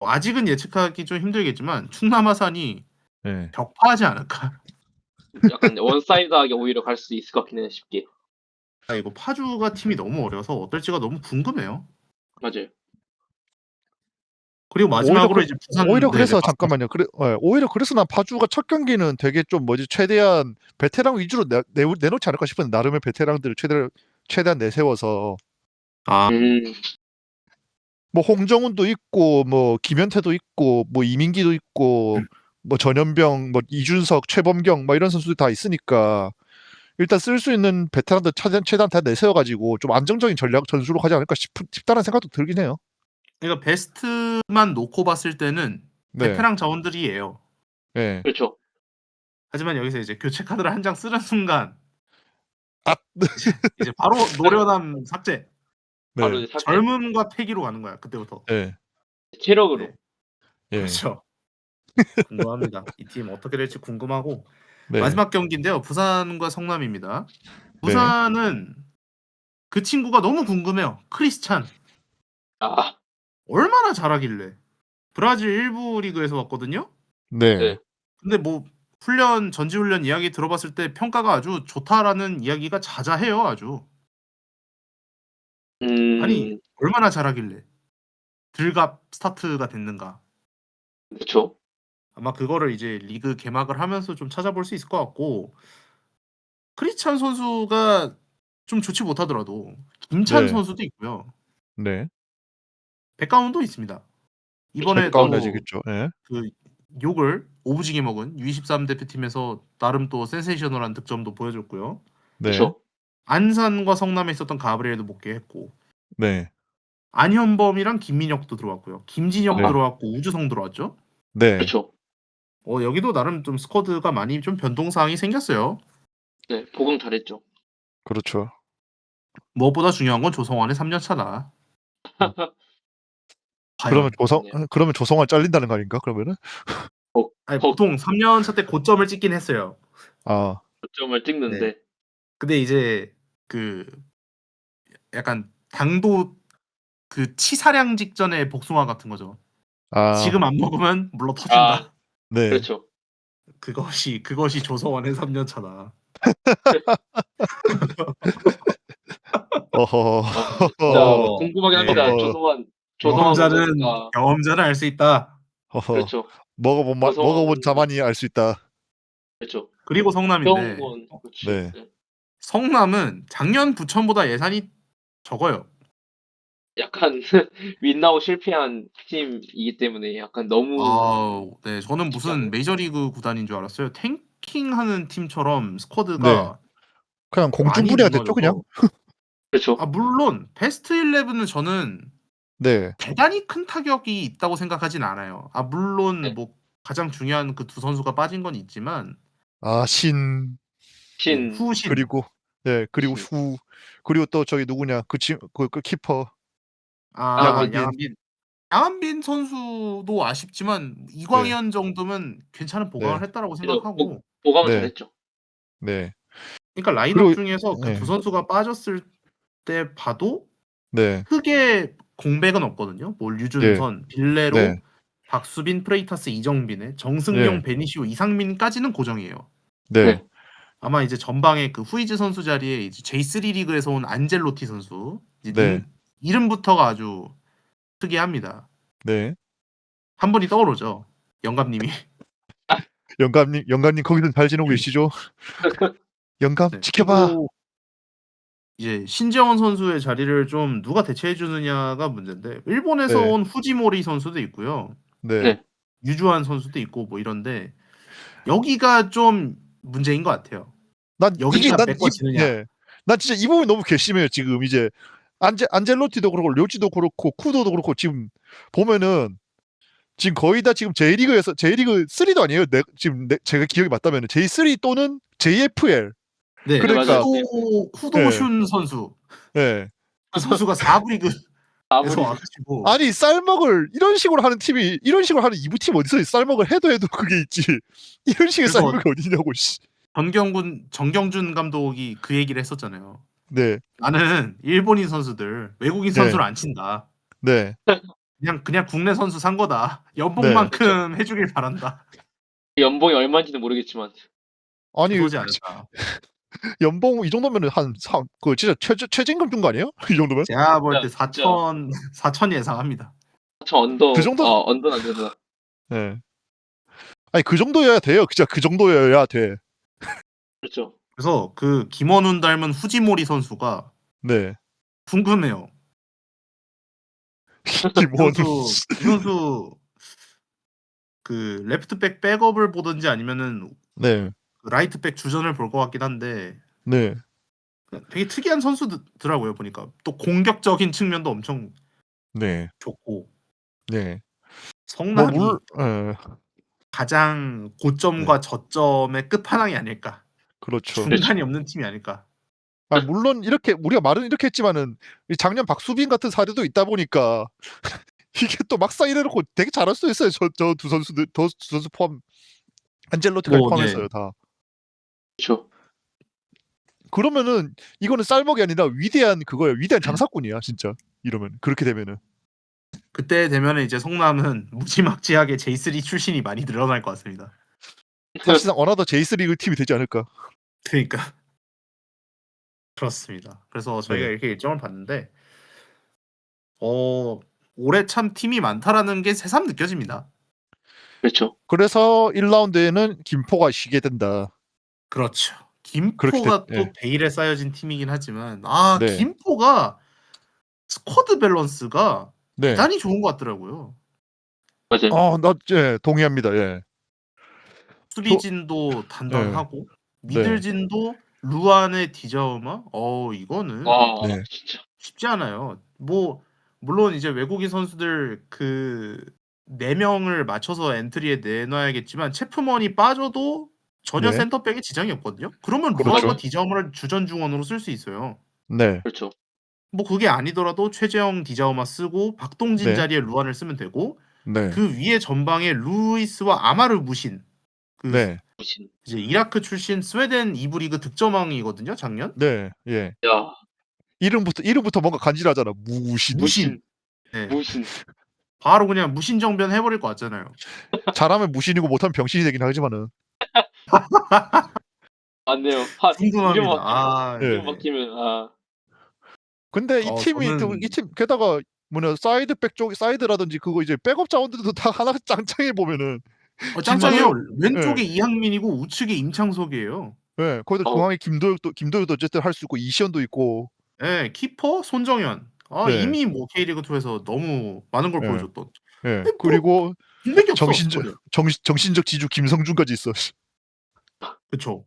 Speaker 1: 아직은 예측하기 좀 힘들겠지만 충남 아산이
Speaker 2: 네.
Speaker 1: 벽파하지 않을까?
Speaker 3: 약간 원사이드하게 오히려 갈 수 있을 것 같긴 해 싶게.
Speaker 1: 아, 이거 파주가 팀이 너무 어려서 어떨지가 너무 궁금해요.
Speaker 3: 맞아요.
Speaker 1: 그리고 마지막으로 이제 부산
Speaker 2: 오히려
Speaker 1: 네네,
Speaker 2: 그래서
Speaker 1: 말씀하세요.
Speaker 2: 잠깐만요. 오히려 그래서 난 파주가 첫 경기는 되게 좀 뭐지 최대한 베테랑 위주로 내놓지 않을까 싶은데 나름의 베테랑들을 최대한 내세워서
Speaker 1: 아,
Speaker 3: 음,
Speaker 2: 뭐 홍정훈도 있고 뭐 김현태도 있고 뭐 이민기도 있고 뭐 전현병 뭐 이준석 최범경 뭐 이런 선수들 다 있으니까 일단 쓸 수 있는 베테랑들 최대한 다 내세워가지고 좀 안정적인 전략 전술로 가지 않을까 싶다는 생각도 들긴 해요.
Speaker 1: 그러니까 베스트만 놓고 봤을 때는
Speaker 2: 네,
Speaker 1: 베테랑 자원들이에요.
Speaker 2: 네.
Speaker 3: 그렇죠.
Speaker 1: 하지만 여기서 이제 교체 카드를 한 장 쓰는 순간
Speaker 2: 아,
Speaker 1: 이제 바로 노련함 삭제.
Speaker 3: 바로
Speaker 2: 네,
Speaker 3: 이제 삭제.
Speaker 1: 젊음과 패기로 가는 거야 그때부터.
Speaker 2: 네,
Speaker 3: 체력으로.
Speaker 1: 네,
Speaker 2: 예,
Speaker 1: 그렇죠. 궁금합니다. 이 팀 어떻게 될지 궁금하고
Speaker 2: 네,
Speaker 1: 마지막 경기인데요. 부산과 성남입니다.
Speaker 2: 네,
Speaker 1: 부산은 그 친구가 너무 궁금해요. 크리스찬
Speaker 3: 아,
Speaker 1: 얼마나 잘하길래 브라질 1부 리그에서 왔거든요.
Speaker 2: 네,
Speaker 3: 네.
Speaker 1: 근데 뭐 훈련 전지훈련 이야기 들어봤을 때 평가가 아주 좋다라는 이야기가 자자해요. 아주. 아니
Speaker 3: 음,
Speaker 1: 얼마나 잘하길래 들갑 스타트가 됐는가.
Speaker 3: 그렇죠.
Speaker 1: 아마 그거를 이제 리그 개막을 하면서 좀 찾아볼 수 있을 것 같고 크리스찬 선수가 좀 좋지 못하더라도 김찬
Speaker 2: 네,
Speaker 1: 선수도 있고요.
Speaker 2: 네.
Speaker 1: 백가운도 있습니다.
Speaker 2: 백가운
Speaker 1: 이번에도
Speaker 2: 아시겠죠? 예,
Speaker 1: 그 욕을 오부지게 먹은 U23 대표팀에서 나름 또 센세이셔널한 득점도 보여줬고요.
Speaker 2: 네,
Speaker 3: 그렇죠.
Speaker 1: 안산과 성남에 있었던 가브리엘도 복귀했고
Speaker 2: 네,
Speaker 1: 안현범이랑 김민혁도 들어왔고요. 김진혁
Speaker 2: 네,
Speaker 3: 아,
Speaker 1: 들어왔고 우주성 들어왔죠.
Speaker 2: 네,
Speaker 3: 그렇죠.
Speaker 1: 여기도 나름 좀 스쿼드가 많이 좀 변동 사항이 생겼어요.
Speaker 3: 네, 복용 잘했죠.
Speaker 2: 그렇죠.
Speaker 1: 무엇보다 중요한 건 조성환의 3년 차다.
Speaker 2: 음.
Speaker 1: 과연.
Speaker 3: 네.
Speaker 2: 그러면 조성환 잘린다는 거 아닌가? 그러면은
Speaker 1: 아니
Speaker 3: 퍽
Speaker 1: 보통 3년 차 때 고점을 찍긴 했어요.
Speaker 2: 아,
Speaker 3: 고점을
Speaker 1: 네.
Speaker 3: 찍는데,
Speaker 1: 근데 이제 그 약간 당도 그 치사량 직전의 복숭아 같은 거죠.
Speaker 2: 아,
Speaker 1: 지금 안 먹으면 물러
Speaker 3: 아,
Speaker 1: 터진다.
Speaker 2: 네,
Speaker 3: 그렇죠.
Speaker 1: 그것이 조성환의 3년 차다.
Speaker 2: 어허,
Speaker 3: 진짜
Speaker 1: 어,
Speaker 3: 궁금하긴 합니다.
Speaker 1: 네.
Speaker 2: 어허,
Speaker 3: 조성환
Speaker 1: 경험자는
Speaker 3: 선수가,
Speaker 1: 알 수 있다.
Speaker 2: 어허.
Speaker 3: 그렇죠.
Speaker 2: 먹어본
Speaker 3: 조성환,
Speaker 2: 자만이 알 수 있다.
Speaker 3: 그렇죠.
Speaker 1: 그리고
Speaker 3: 이런
Speaker 1: 성남인데
Speaker 3: 건, 그렇지.
Speaker 2: 네,
Speaker 3: 네.
Speaker 1: 성남은 작년 부천보다 예산이 적어요.
Speaker 3: 약간 윈나우 실패한 팀이기 때문에 약간 너무
Speaker 1: 네. 저는
Speaker 3: 쉽지
Speaker 1: 무슨
Speaker 3: 않은.
Speaker 1: 메이저리그 구단인 줄 알았어요. 탱킹하는 팀처럼
Speaker 2: 네.
Speaker 1: 스쿼드가
Speaker 2: 그냥
Speaker 1: 많이
Speaker 2: 공중분해가 됐죠, 그냥.
Speaker 1: 무너져서
Speaker 3: 그렇죠.
Speaker 1: 물론 베스트 11은 저는
Speaker 2: 네,
Speaker 1: 대단히 큰 타격이 있다고 생각하진 않아요. 물론
Speaker 3: 네.
Speaker 1: 뭐 가장 중요한 그 두 선수가 빠진 건 있지만
Speaker 2: 아, 신
Speaker 1: 네,
Speaker 3: 신,
Speaker 1: 후신
Speaker 2: 그리고 네, 그리고
Speaker 3: 신.
Speaker 2: 그리고 또 저기 누구냐 그 키퍼 양한빈.
Speaker 1: 양한빈 양한빈 선수도 아쉽지만
Speaker 2: 네,
Speaker 1: 이광현 정도면 괜찮은 보강을
Speaker 2: 네,
Speaker 1: 했다라고
Speaker 3: 그래서
Speaker 1: 생각하고
Speaker 3: 보강은
Speaker 2: 네,
Speaker 3: 잘했죠.
Speaker 2: 네.
Speaker 1: 그러니까 라인업
Speaker 2: 그리고
Speaker 1: 중에서 그 두
Speaker 2: 네,
Speaker 1: 선수가 빠졌을 때 봐도
Speaker 2: 네,
Speaker 1: 크게 공백은 없거든요. 뭐
Speaker 2: 네,
Speaker 1: 류준선, 빌레로,
Speaker 2: 네,
Speaker 1: 박수빈, 프레이타스, 이정빈의 정승용,
Speaker 2: 네,
Speaker 1: 베니시오, 이상민까지는 고정이에요.
Speaker 2: 네,
Speaker 3: 네.
Speaker 1: 아마 이제 전방에 그 후이즈 선수 자리에 이제 J3 리그에서 온 안젤로티 선수 이제
Speaker 2: 네,
Speaker 1: 이름부터가 아주 특이합니다.
Speaker 2: 네.
Speaker 1: 한 분이 떠오르죠. 영감님이.
Speaker 2: 영감님 거기서 잘 지내고 계시죠? 영감
Speaker 1: 네.
Speaker 2: 지켜봐.
Speaker 1: 그리고 이제 신재원 선수의 자리를 좀 누가 대체해 주느냐가 문제인데 일본에서
Speaker 2: 네,
Speaker 1: 온 후지모리 선수도 있고요.
Speaker 2: 네.
Speaker 3: 네.
Speaker 1: 유주환 선수도 있고 뭐 이런데 여기가 좀 문제인 것 같아요.
Speaker 2: 난 이게
Speaker 1: 여기가 메꿔지느냐.
Speaker 2: 네. 난 진짜 이 부분이 너무 괘씸해요. 지금 이제 안젤로티도 그렇고 료지도 그렇고 쿠도도 그렇고 지금 보면은 지금 거의 다 지금 J리그에서 J리그 3도 아니에요. 제가 기억이 맞다면 J3 또는 JFL.
Speaker 1: 네,
Speaker 3: 네,
Speaker 2: 그러니까
Speaker 3: 맞아요. 네.
Speaker 2: 예,
Speaker 1: 쿠도슌 선수.
Speaker 2: 예.
Speaker 1: 그 선수가 4부 리그에서
Speaker 3: 아무리,
Speaker 1: 와가지고
Speaker 2: 아니 쌀먹을 이런 식으로 하는 팀이 이런 식으로 하는 2부 팀 어디서 쌀먹을 해도 그게 있지. 이런 식의
Speaker 1: 그래서
Speaker 2: 쌀먹이 어디냐고 씨.
Speaker 1: 정경준 감독이 그 얘기를 했었잖아요.
Speaker 2: 네,
Speaker 1: 나는 일본인 선수들, 외국인
Speaker 2: 네,
Speaker 1: 선수를 안 친다.
Speaker 2: 네,
Speaker 1: 그냥 국내 선수 산 거다.
Speaker 2: 네.
Speaker 1: 연봉만큼 해주길 바란다.
Speaker 3: 연봉이 얼마인지는 모르겠지만
Speaker 2: 아니
Speaker 1: 주소지 않을까.
Speaker 2: 연봉 이 정도면은 그 진짜 최저임금 준 거 아니에요? 이 정도면?
Speaker 1: 제가 볼 때
Speaker 3: 진짜
Speaker 1: 4천 예상합니다.
Speaker 3: 저 언더
Speaker 2: 그 정도-
Speaker 3: 언더는 안 되나.
Speaker 2: 네. 아니 그 정도여야 돼요. 진짜 그 정도여야 돼.
Speaker 3: 그렇죠.
Speaker 1: 그래서 그 김원훈 닮은 후지모리 선수가
Speaker 2: 네.
Speaker 1: 궁금해요.
Speaker 2: 김원훈.
Speaker 1: 이 선수 그 레프트백 백업을 보든지 아니면은
Speaker 2: 네.
Speaker 1: 그 라이트백 주전을 볼 것 같긴 한데
Speaker 2: 네.
Speaker 1: 되게 특이한 선수더라고요 보니까. 또 공격적인 측면도 엄청
Speaker 2: 네.
Speaker 1: 좋고
Speaker 2: 네.
Speaker 1: 성남이
Speaker 2: 예.
Speaker 1: 가장 고점과 저점의 끝판왕이 아닐까.
Speaker 2: 그렇죠.
Speaker 1: 중간이 없는 팀이 아닐까.
Speaker 2: 아, 물론 이렇게 우리가 말은 이렇게 했지만은 이 작년 박수빈 같은 사례도 있다 보니까 이게 또 막상 이래놓고 되게 잘할 수 있어요. 저 두 선수들, 두 선수 포함, 안젤로티까지
Speaker 1: 뭐,
Speaker 2: 포함했어요
Speaker 1: 네.
Speaker 2: 다.
Speaker 3: 그렇죠.
Speaker 2: 그러면은 이거는 쌀먹이 아니라 위대한 그거예요. 위대한 장사꾼이야 진짜. 이러면 그렇게 되면은.
Speaker 1: 그때 되면은 이제 성남은 무지막지하게 J3 출신이 많이 늘어날 것 같습니다.
Speaker 2: 사실상 어나더 J3 리그 팀이 되지 않을까.
Speaker 1: 그러니까 그렇습니다. 그래서 저희가
Speaker 2: 네.
Speaker 1: 이렇게 일정을 봤는데 올해 참 팀이 많다라는 게 새삼 느껴집니다.
Speaker 3: 그렇죠.
Speaker 2: 그래서 1라운드에는 김포가 쉬게 된다.
Speaker 1: 그렇죠.
Speaker 2: 그렇게
Speaker 1: 김포가
Speaker 2: 됐-
Speaker 1: 또
Speaker 2: 예.
Speaker 1: 베일에 쌓여진 팀이긴 하지만
Speaker 2: 네.
Speaker 1: 김포가 스쿼드 밸런스가
Speaker 2: 네.
Speaker 1: 대단히 좋은 것 같더라고요.
Speaker 3: 맞아요.
Speaker 2: 예, 동의합니다. 예.
Speaker 1: 수비진도 단단하고
Speaker 2: 네.
Speaker 1: 미들진도 루안의 디자우마 이거는
Speaker 3: 와
Speaker 2: 네.
Speaker 3: 진짜.
Speaker 1: 쉽지 않아요. 뭐 물론 이제 외국인 선수들 그 4명을 맞춰서 엔트리에 내놔야겠지만 체프먼이 빠져도 전혀
Speaker 2: 네.
Speaker 1: 센터백에 지장이 없거든요. 그러면
Speaker 2: 그렇죠.
Speaker 1: 루안과 디자우마를 주전 중원으로 쓸 수 있어요.
Speaker 2: 네.
Speaker 3: 그렇죠.
Speaker 1: 뭐 그게 아니더라도 최재형 디자우마 쓰고 박동진
Speaker 2: 네.
Speaker 1: 자리에 루안을 쓰면 되고
Speaker 2: 네.
Speaker 1: 그 위에 전방에 루이스와 아마르 무신 그
Speaker 2: 네.
Speaker 3: 무신.
Speaker 1: 이제 이라크 출신 스웨덴 2부 리그 득점왕이거든요, 작년.
Speaker 2: 네. 예.
Speaker 3: 야
Speaker 2: 이름부터 뭔가 간지나잖아. 무신.
Speaker 3: 무신.
Speaker 1: 네.
Speaker 3: 무신.
Speaker 1: 바로 그냥 무신정변 해버릴 것 같잖아요.
Speaker 2: 잘하면 무신이고 못하면 병신이 되긴 하지만은.
Speaker 3: 맞네요.
Speaker 1: 궁금합니다.
Speaker 3: 이름
Speaker 2: 네.
Speaker 3: 바뀌면
Speaker 2: 근데 이 팀이 또 이 팀 게다가 사이드백 쪽 사이드라든지 그거 이제 백업 자원들도 다 하나 짱짱해 보면은
Speaker 1: 짱짱해요.
Speaker 2: 김원훈-
Speaker 1: 왼쪽에 이항민이고 우측에 임창석이에요.
Speaker 2: 예. 거기다
Speaker 3: 어우.
Speaker 2: 중앙에 김도혁도 어쨌든 할 수 있고 이시현도 있고.
Speaker 1: 예, 키퍼 손정현.
Speaker 2: 네.
Speaker 1: 이미 뭐 K리그2에서 너무 많은 걸
Speaker 2: 예.
Speaker 1: 보여줬던.
Speaker 2: 예.
Speaker 1: 뭐
Speaker 2: 그리고
Speaker 1: 공백이 없어.
Speaker 2: 정신적 지주 김성준까지 있어.
Speaker 1: 그쵸.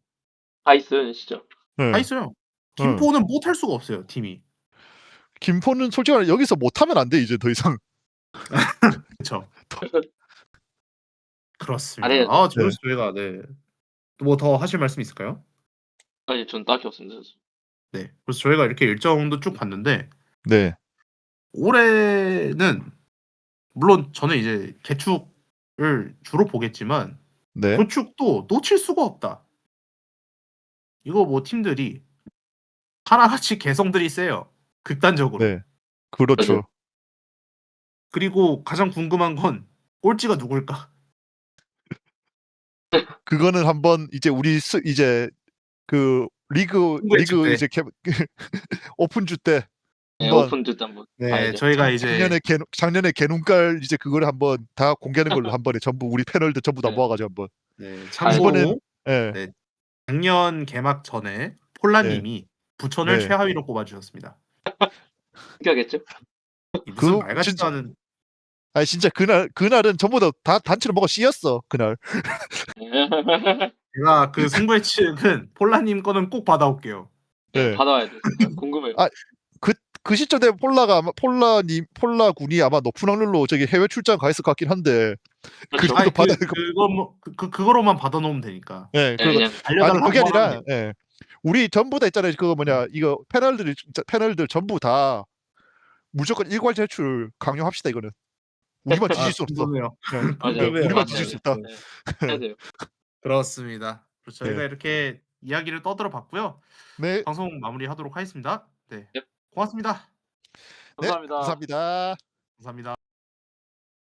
Speaker 3: 다 있어요 진짜.
Speaker 2: 예.
Speaker 1: 다 있어요. 김포는 못할 수가 없어요, 팀이.
Speaker 2: 김포는 솔직히 말해 여기서 못하면 안 돼 이제 더 이상.
Speaker 1: 그쵸.
Speaker 3: 아니,
Speaker 1: 그렇습니다.
Speaker 2: 네.
Speaker 1: 저희가 네. 뭐 더 하실 말씀 있을까요?
Speaker 3: 아니 전 딱히 없습니다.
Speaker 1: 네. 그래서 저희가 이렇게 일정도 쭉 봤는데
Speaker 2: 네.
Speaker 1: 올해는 물론 저는 이제 개축을 주로 보겠지만
Speaker 2: 네.
Speaker 1: 조축도 놓칠 수가 없다. 이거 뭐 팀들이 하나같이 개성들이 세요. 극단적으로.
Speaker 2: 네. 그렇죠.
Speaker 3: 맞아요.
Speaker 1: 그리고 가장 궁금한 건 꼴찌가 누굴까?
Speaker 2: 그거는 한번 이제 이제 그 리그
Speaker 1: 승부의 때.
Speaker 2: 이제 오픈주 때
Speaker 3: 네,
Speaker 2: 한번
Speaker 3: 오픈주 때 한번
Speaker 1: 네,
Speaker 3: 봐야죠.
Speaker 1: 저희가 이제
Speaker 2: 작년에 개눈깔 이제 그거를 한번 다 공개하는 걸로 한 번에 전부 우리 패널들 전부 다
Speaker 3: 네.
Speaker 2: 모아가지고 한번.
Speaker 1: 네,
Speaker 2: 이번엔
Speaker 1: 참고로
Speaker 2: 예.
Speaker 1: 네. 작년 개막 전에 폴라님이 부천을
Speaker 2: 네.
Speaker 1: 최하위로 꼽아주셨습니다.
Speaker 3: 웃겨겠죠?
Speaker 1: 이 무슨
Speaker 2: 그
Speaker 1: 말 같지도
Speaker 2: 진짜
Speaker 1: 않은
Speaker 2: 아니 진짜 그날은 전부 다 단체로 뭐가 씌였어 그날.
Speaker 1: 제가 그 승부의 측은 폴라님 거는 꼭 받아올게요.
Speaker 3: 네,
Speaker 2: 네.
Speaker 3: 받아와야 돼. 진짜 궁금해요.
Speaker 2: 아, 그 시점 때 폴라 군이 아마 높은 확률로 저기 해외 출장 가 있을 것 같긴 한데.
Speaker 3: 그렇죠.
Speaker 2: 아니, 받아야 될
Speaker 1: 그거 뭐 그거로만 받아놓으면 되니까.
Speaker 2: 예.
Speaker 3: 네,
Speaker 2: 그리고
Speaker 3: 그냥
Speaker 1: 알려달라고
Speaker 2: 그게 아니라
Speaker 1: 하면 돼요.
Speaker 2: 예. 우리 전부 다 있잖아요. 그거 뭐냐 이거 패널들 전부 다 무조건 일괄 제출 강요합시다 이거는. 우리만 뒤질 수 없어.
Speaker 1: 궁금해요.
Speaker 2: 예.
Speaker 3: 맞아요.
Speaker 1: 궁금해요.
Speaker 2: 우리만
Speaker 3: 맞아요.
Speaker 2: 뒤질 수 있다.
Speaker 3: 네, 해야 돼요.
Speaker 1: 그렇습니다. 그래서 저희가
Speaker 2: 네.
Speaker 1: 이렇게 이야기를 떠들어 봤고요.
Speaker 2: 네.
Speaker 1: 방송 마무리하도록 하겠습니다. 네,
Speaker 3: 네.
Speaker 1: 고맙습니다.
Speaker 2: 네.
Speaker 3: 감사합니다.
Speaker 2: 감사합니다.
Speaker 1: 감사합니다.